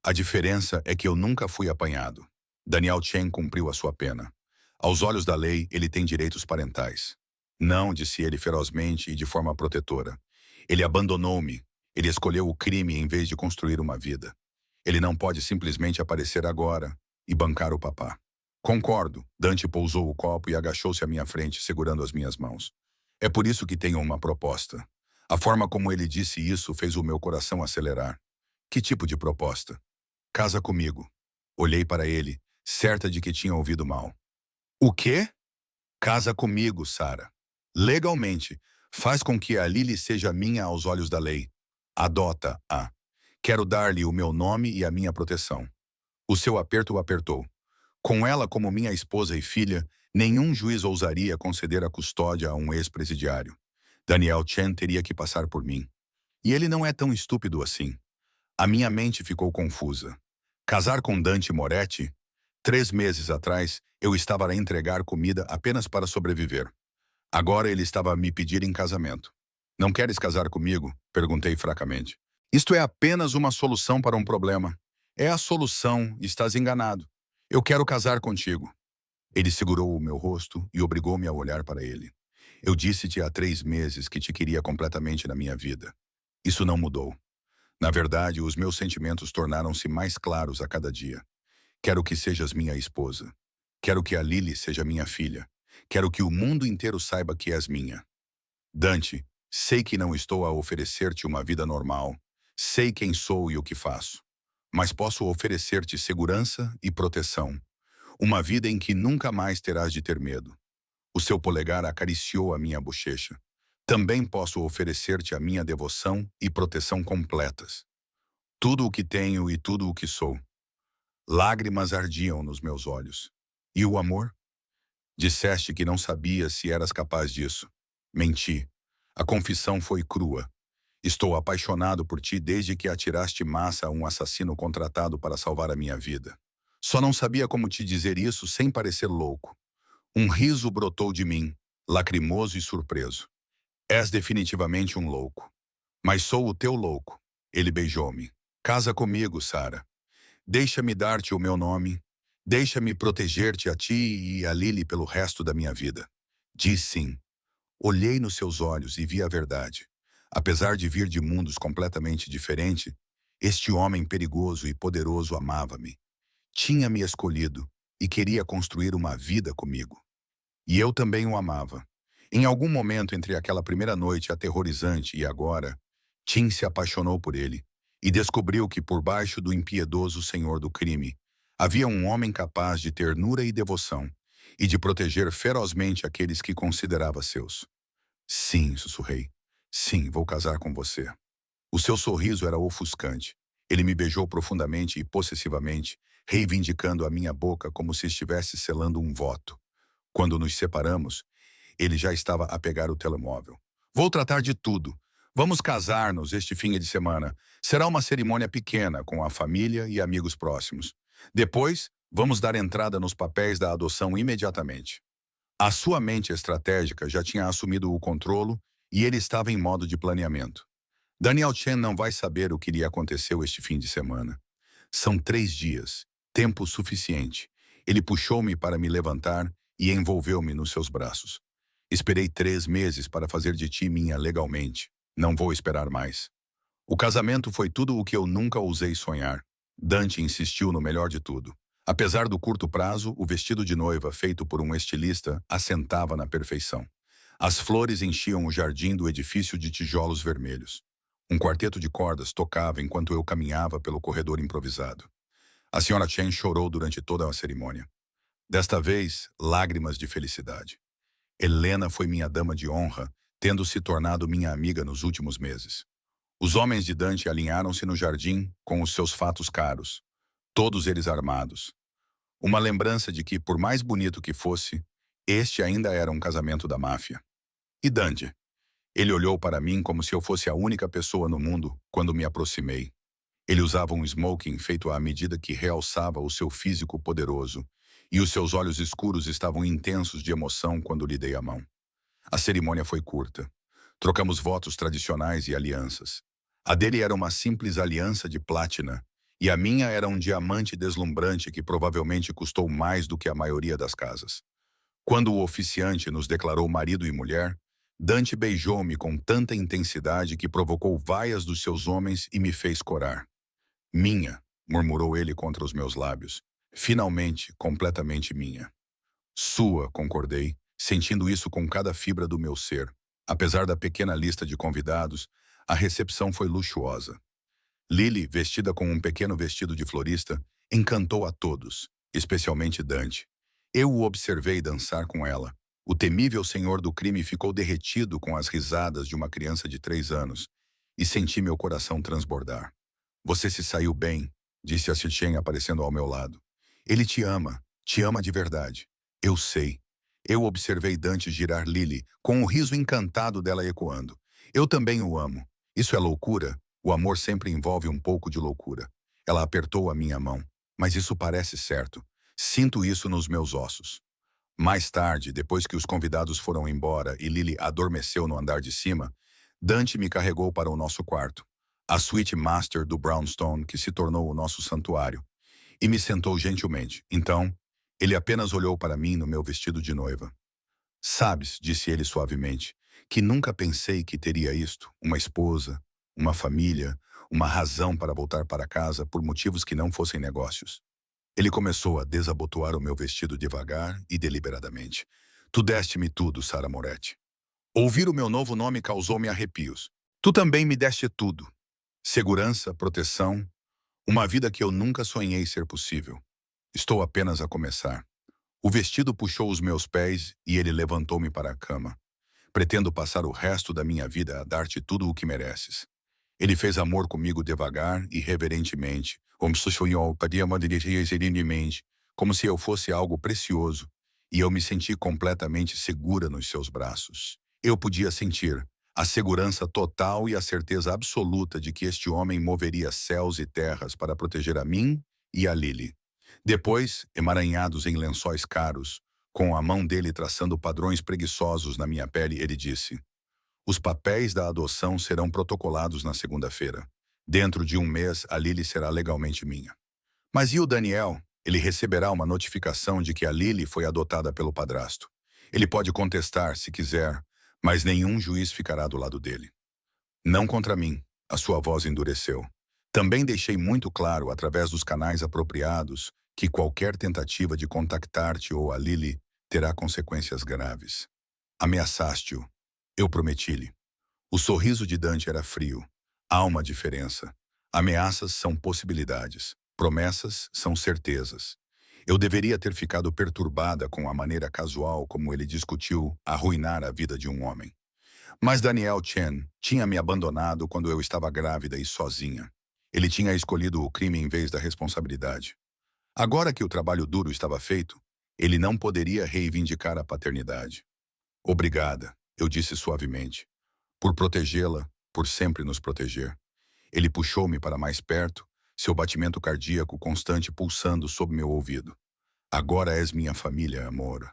A diferença é que eu nunca fui apanhado. Daniel Chen cumpriu a sua pena. Aos olhos da lei, ele tem direitos parentais. Não, disse ele ferozmente e de forma protetora. Ele abandonou-me. Ele escolheu o crime em vez de construir uma vida. Ele não pode simplesmente aparecer agora e bancar o papá. Concordo. Dante pousou o copo e agachou-se à minha frente, segurando as minhas mãos. É por isso que tenho uma proposta. A forma como ele disse isso fez o meu coração acelerar. Que tipo de proposta? Casa comigo. Olhei para ele, certa de que tinha ouvido mal. O quê? Casa comigo, Sarah. Legalmente, faz com que a Lily seja minha aos olhos da lei. Adota-a. Quero dar-lhe o meu nome e a minha proteção. O seu aperto o apertou. Com ela como minha esposa e filha, nenhum juiz ousaria conceder a custódia a um ex-presidiário. Daniel Chen teria que passar por mim. E ele não é tão estúpido assim. A minha mente ficou confusa. Casar com Dante Moretti? 3 meses atrás, eu estava a entregar comida apenas para sobreviver. Agora ele estava a me pedir em casamento. Não queres casar comigo? Perguntei fracamente. Isto é apenas uma solução para um problema. É a solução, estás enganado. Eu quero casar contigo. Ele segurou o meu rosto e obrigou-me a olhar para ele. Eu disse-te há 3 meses que te queria completamente na minha vida. Isso não mudou. Na verdade, os meus sentimentos tornaram-se mais claros a cada dia. Quero que sejas minha esposa. Quero que a Lily seja minha filha. Quero que o mundo inteiro saiba que és minha. Dante, sei que não estou a oferecer-te uma vida normal. Sei quem sou e o que faço. Mas posso oferecer-te segurança e proteção. Uma vida em que nunca mais terás de ter medo. O seu polegar acariciou a minha bochecha. Também posso oferecer-te a minha devoção e proteção completas. Tudo o que tenho e tudo o que sou. Lágrimas ardiam nos meus olhos. E o amor? Disseste que não sabias se eras capaz disso. Menti. A confissão foi crua. Estou apaixonado por ti desde que atiraste massa a um assassino contratado para salvar a minha vida. Só não sabia como te dizer isso sem parecer louco. Um riso brotou de mim, lacrimoso e surpreso. És definitivamente um louco. Mas sou o teu louco. Ele beijou-me. Casa comigo, Sarah. Deixa-me dar-te o meu nome. Deixa-me proteger-te a ti e a Lily pelo resto da minha vida. Diz sim. Olhei nos seus olhos e vi a verdade. Apesar de vir de mundos completamente diferentes, este homem perigoso e poderoso amava-me. Tinha me escolhido e queria construir uma vida comigo. E eu também o amava. Em algum momento entre aquela primeira noite aterrorizante e agora, Tim se apaixonou por ele e descobriu que por baixo do impiedoso senhor do crime havia um homem capaz de ternura e devoção e de proteger ferozmente aqueles que considerava seus. Sim, sussurrei. Sim, vou casar com você. O seu sorriso era ofuscante. Ele me beijou profundamente e possessivamente, reivindicando a minha boca como se estivesse selando um voto. Quando nos separamos, ele já estava a pegar o telemóvel. Vou tratar de tudo. Vamos casar-nos este fim de semana. Será uma cerimônia pequena, com a família e amigos próximos. Depois, vamos dar entrada nos papéis da adoção imediatamente. A sua mente estratégica já tinha assumido o controle e ele estava em modo de planeamento. Daniel Chen não vai saber o que lhe aconteceu este fim de semana. São 3 dias, tempo suficiente. Ele puxou-me para me levantar e envolveu-me nos seus braços. Esperei 3 meses para fazer de ti minha legalmente. Não vou esperar mais. O casamento foi tudo o que eu nunca ousei sonhar. Dante insistiu no melhor de tudo. Apesar do curto prazo, o vestido de noiva feito por um estilista assentava na perfeição. As flores enchiam o jardim do edifício de tijolos vermelhos. Um quarteto de cordas tocava enquanto eu caminhava pelo corredor improvisado. A senhora Chen chorou durante toda a cerimônia. Desta vez, lágrimas de felicidade. Helena foi minha dama de honra, tendo se tornado minha amiga nos últimos meses. Os homens de Dante alinharam-se no jardim com os seus fatos caros, todos eles armados. Uma lembrança de que, por mais bonito que fosse, este ainda era um casamento da máfia. E Dante? Ele olhou para mim como se eu fosse a única pessoa no mundo quando me aproximei. Ele usava um smoking feito à medida que realçava o seu físico poderoso, e os seus olhos escuros estavam intensos de emoção quando lhe dei a mão. A cerimônia foi curta. Trocamos votos tradicionais e alianças. A dele era uma simples aliança de plátina, e a minha era um diamante deslumbrante que provavelmente custou mais do que a maioria das casas. Quando o oficiante nos declarou marido e mulher, Dante beijou-me com tanta intensidade que provocou vaias dos seus homens e me fez corar. Minha, murmurou ele contra os meus lábios. Finalmente, completamente minha. Sua, concordei, sentindo isso com cada fibra do meu ser. Apesar da pequena lista de convidados, a recepção foi luxuosa. Lily, vestida com um pequeno vestido de florista, encantou a todos, especialmente Dante. Eu o observei dançar com ela. O temível senhor do crime ficou derretido com as risadas de uma criança de 3 anos e senti meu coração transbordar. Você se saiu bem, disse a Sitchen aparecendo ao meu lado. Ele te ama de verdade. Eu sei. Eu observei Dante girar Lily, com o riso encantado dela ecoando. Eu também o amo. Isso é loucura? O amor sempre envolve um pouco de loucura. Ela apertou a minha mão. Mas isso parece certo. Sinto isso nos meus ossos. Mais tarde, depois que os convidados foram embora e Lily adormeceu no andar de cima, Dante me carregou para o nosso quarto, a suíte master do Brownstone que se tornou o nosso santuário, e me sentou gentilmente. Então, ele apenas olhou para mim no meu vestido de noiva. Sabes, disse ele suavemente, que nunca pensei que teria isto, uma esposa, uma família, uma razão para voltar para casa por motivos que não fossem negócios. Ele começou a desabotoar o meu vestido devagar e deliberadamente. Tu deste-me tudo, Sara Moretti. Ouvir o meu novo nome causou-me arrepios. Tu também me deste tudo. Segurança, proteção, uma vida que eu nunca sonhei ser possível. Estou apenas a começar. O vestido puxou os meus pés e ele levantou-me para a cama. Pretendo passar o resto da minha vida a dar-te tudo o que mereces. Ele fez amor comigo devagar e reverentemente, como se eu fosse algo precioso, e eu me senti completamente segura nos seus braços. Eu podia sentir a segurança total e a certeza absoluta de que este homem moveria céus e terras para proteger a mim e a Lily. Depois, emaranhados em lençóis caros, com a mão dele traçando padrões preguiçosos na minha pele, ele disse: os papéis da adoção serão protocolados na segunda-feira. Dentro de um mês, a Lily será legalmente minha. Mas e o Daniel? Ele receberá uma notificação de que a Lily foi adotada pelo padrasto. Ele pode contestar, se quiser, mas nenhum juiz ficará do lado dele. Não contra mim, a sua voz endureceu. Também deixei muito claro, através dos canais apropriados, que qualquer tentativa de contactar-te ou a Lily terá consequências graves. Ameaçaste-o. Eu prometi-lhe. O sorriso de Dante era frio. Há uma diferença. Ameaças são possibilidades. Promessas são certezas. Eu deveria ter ficado perturbada com a maneira casual como ele discutiu arruinar a vida de um homem. Mas Daniel Chen tinha me abandonado quando eu estava grávida e sozinha. Ele tinha escolhido o crime em vez da responsabilidade. Agora que o trabalho duro estava feito, ele não poderia reivindicar a paternidade. Obrigada, eu disse suavemente, por protegê-la, por sempre nos proteger. Ele puxou-me para mais perto, seu batimento cardíaco constante pulsando sob meu ouvido. Agora és minha família, amor.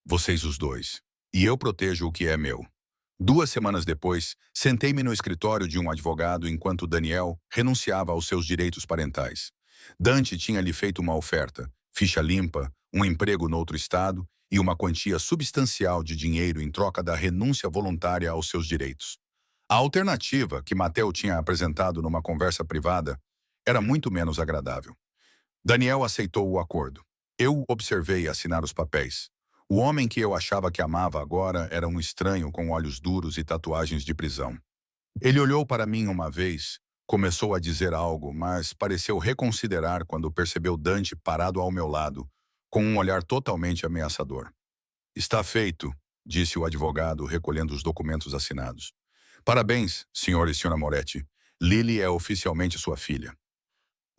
Vocês os dois. E eu protejo o que é meu. 2 semanas depois, sentei-me no escritório de um advogado enquanto Daniel renunciava aos seus direitos parentais. Dante tinha-lhe feito uma oferta, ficha limpa, um emprego noutro estado e uma quantia substancial de dinheiro em troca da renúncia voluntária aos seus direitos. A alternativa que Mateo tinha apresentado numa conversa privada era muito menos agradável. Daniel aceitou o acordo. Eu observei assinar os papéis. O homem que eu achava que amava agora era um estranho com olhos duros e tatuagens de prisão. Ele olhou para mim uma vez, começou a dizer algo, mas pareceu reconsiderar quando percebeu Dante parado ao meu lado, com um olhar totalmente ameaçador. Está feito, disse o advogado, recolhendo os documentos assinados. Parabéns, senhor e senhora Moretti. Lily é oficialmente sua filha.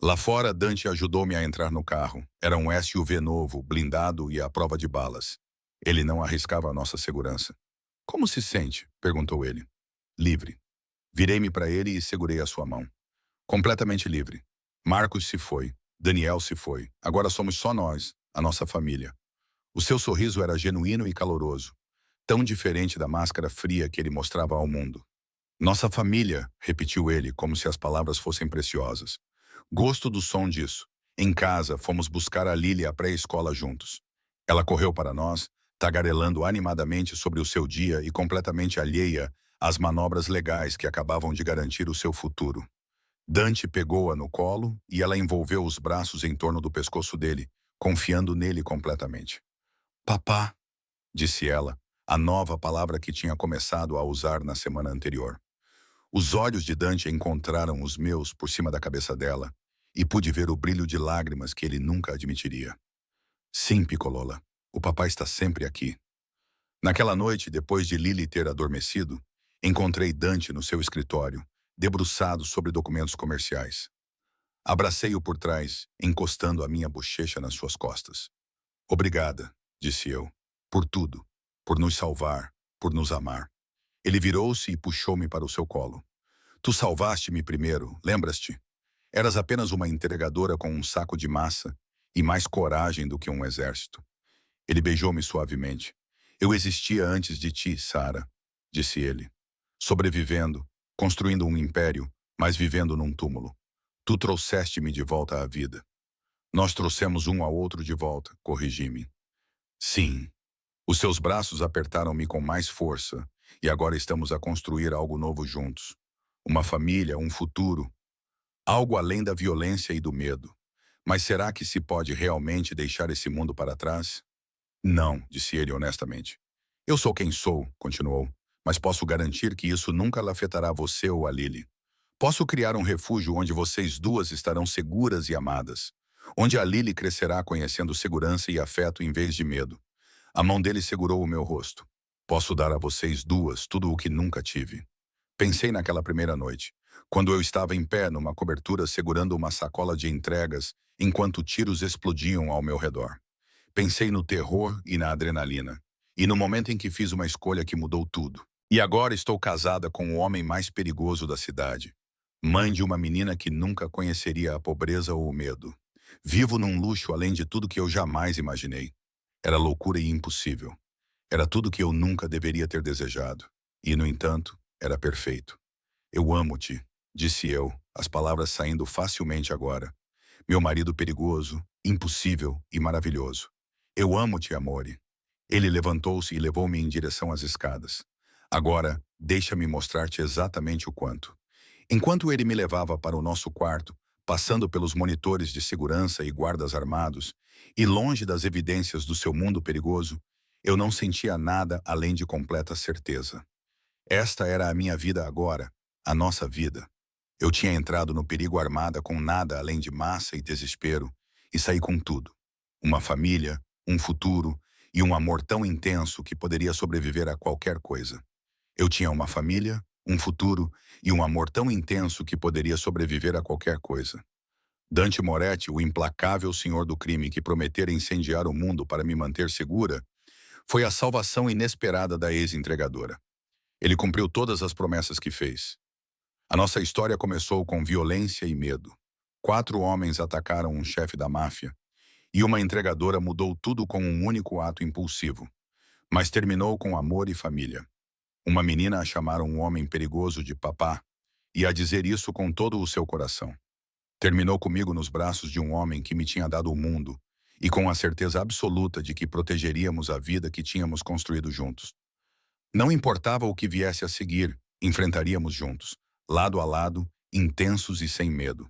Lá fora, Dante ajudou-me a entrar no carro. Era um SUV novo, blindado e à prova de balas. Ele não arriscava a nossa segurança. Como se sente? Perguntou ele. Livre. Virei-me para ele e segurei a sua mão. Completamente livre. Marcos se foi. Daniel se foi. Agora somos só nós, a nossa família. O seu sorriso era genuíno e caloroso, tão diferente da máscara fria que ele mostrava ao mundo. Nossa família, repetiu ele, como se as palavras fossem preciosas. Gosto do som disso. Em casa, fomos buscar a Lily à pré-escola juntos. Ela correu para nós, tagarelando animadamente sobre o seu dia e completamente alheia às manobras legais que acabavam de garantir o seu futuro. Dante pegou-a no colo e ela envolveu os braços em torno do pescoço dele, confiando nele completamente. Papá, disse ela, a nova palavra que tinha começado a usar na semana anterior. Os olhos de Dante encontraram os meus por cima da cabeça dela e pude ver o brilho de lágrimas que ele nunca admitiria. Sim, Piccolola, o papai está sempre aqui. Naquela noite, depois de Lily ter adormecido, encontrei Dante no seu escritório, debruçado sobre documentos comerciais. Abracei-o por trás, encostando a minha bochecha nas suas costas. Obrigada, disse eu, por tudo, por nos salvar, por nos amar. Ele virou-se e puxou-me para o seu colo. Tu salvaste-me primeiro, lembras-te? Eras apenas uma entregadora com um saco de massa e mais coragem do que um exército. Ele beijou-me suavemente. Eu existia antes de ti, Sarah, disse ele. Sobrevivendo, construindo um império, mas vivendo num túmulo. Tu trouxeste-me de volta à vida. Nós trouxemos um ao outro de volta, corrigi-me. Sim. Os seus braços apertaram-me com mais força, e agora estamos a construir algo novo juntos. Uma família, um futuro. Algo além da violência e do medo. Mas será que se pode realmente deixar esse mundo para trás? Não, disse ele honestamente. Eu sou quem sou, continuou, mas posso garantir que isso nunca lhe afetará você ou a Lily. Posso criar um refúgio onde vocês duas estarão seguras e amadas. Onde a Lily crescerá conhecendo segurança e afeto em vez de medo. A mão dele segurou o meu rosto. Posso dar a vocês duas tudo o que nunca tive. Pensei naquela primeira noite, quando eu estava em pé numa cobertura segurando uma sacola de entregas, enquanto tiros explodiam ao meu redor. Pensei no terror e na adrenalina, e no momento em que fiz uma escolha que mudou tudo. E agora estou casada com o homem mais perigoso da cidade. Mãe de uma menina que nunca conheceria a pobreza ou o medo. Vivo num luxo além de tudo que eu jamais imaginei. Era loucura e impossível. Era tudo que eu nunca deveria ter desejado. E, no entanto, era perfeito. Eu amo-te, disse eu, as palavras saindo facilmente agora. Meu marido perigoso, impossível e maravilhoso. Eu amo-te, amore. Ele levantou-se e levou-me em direção às escadas. Agora, deixa-me mostrar-te exatamente o quanto. Enquanto ele me levava para o nosso quarto, passando pelos monitores de segurança e guardas armados, e longe das evidências do seu mundo perigoso, eu não sentia nada além de completa certeza. Esta era a minha vida agora, a nossa vida. Eu tinha entrado no perigo armada com nada além de massa e desespero, e saí com tudo. Uma família, um futuro e um amor tão intenso que poderia sobreviver a qualquer coisa. Eu tinha uma família, um futuro e um amor tão intenso que poderia sobreviver a qualquer coisa. Dante Moretti, o implacável senhor do crime que prometera incendiar o mundo para me manter segura, foi a salvação inesperada da ex-entregadora. Ele cumpriu todas as promessas que fez. A nossa história começou com violência e medo. 4 homens atacaram um chefe da máfia, e uma entregadora mudou tudo com um único ato impulsivo. Mas terminou com amor e família. Uma menina a chamar um homem perigoso de papá, e a dizer isso com todo o seu coração. Terminou comigo nos braços de um homem que me tinha dado o mundo, e com a certeza absoluta de que protegeríamos a vida que tínhamos construído juntos. Não importava o que viesse a seguir, enfrentaríamos juntos, lado a lado, intensos e sem medo.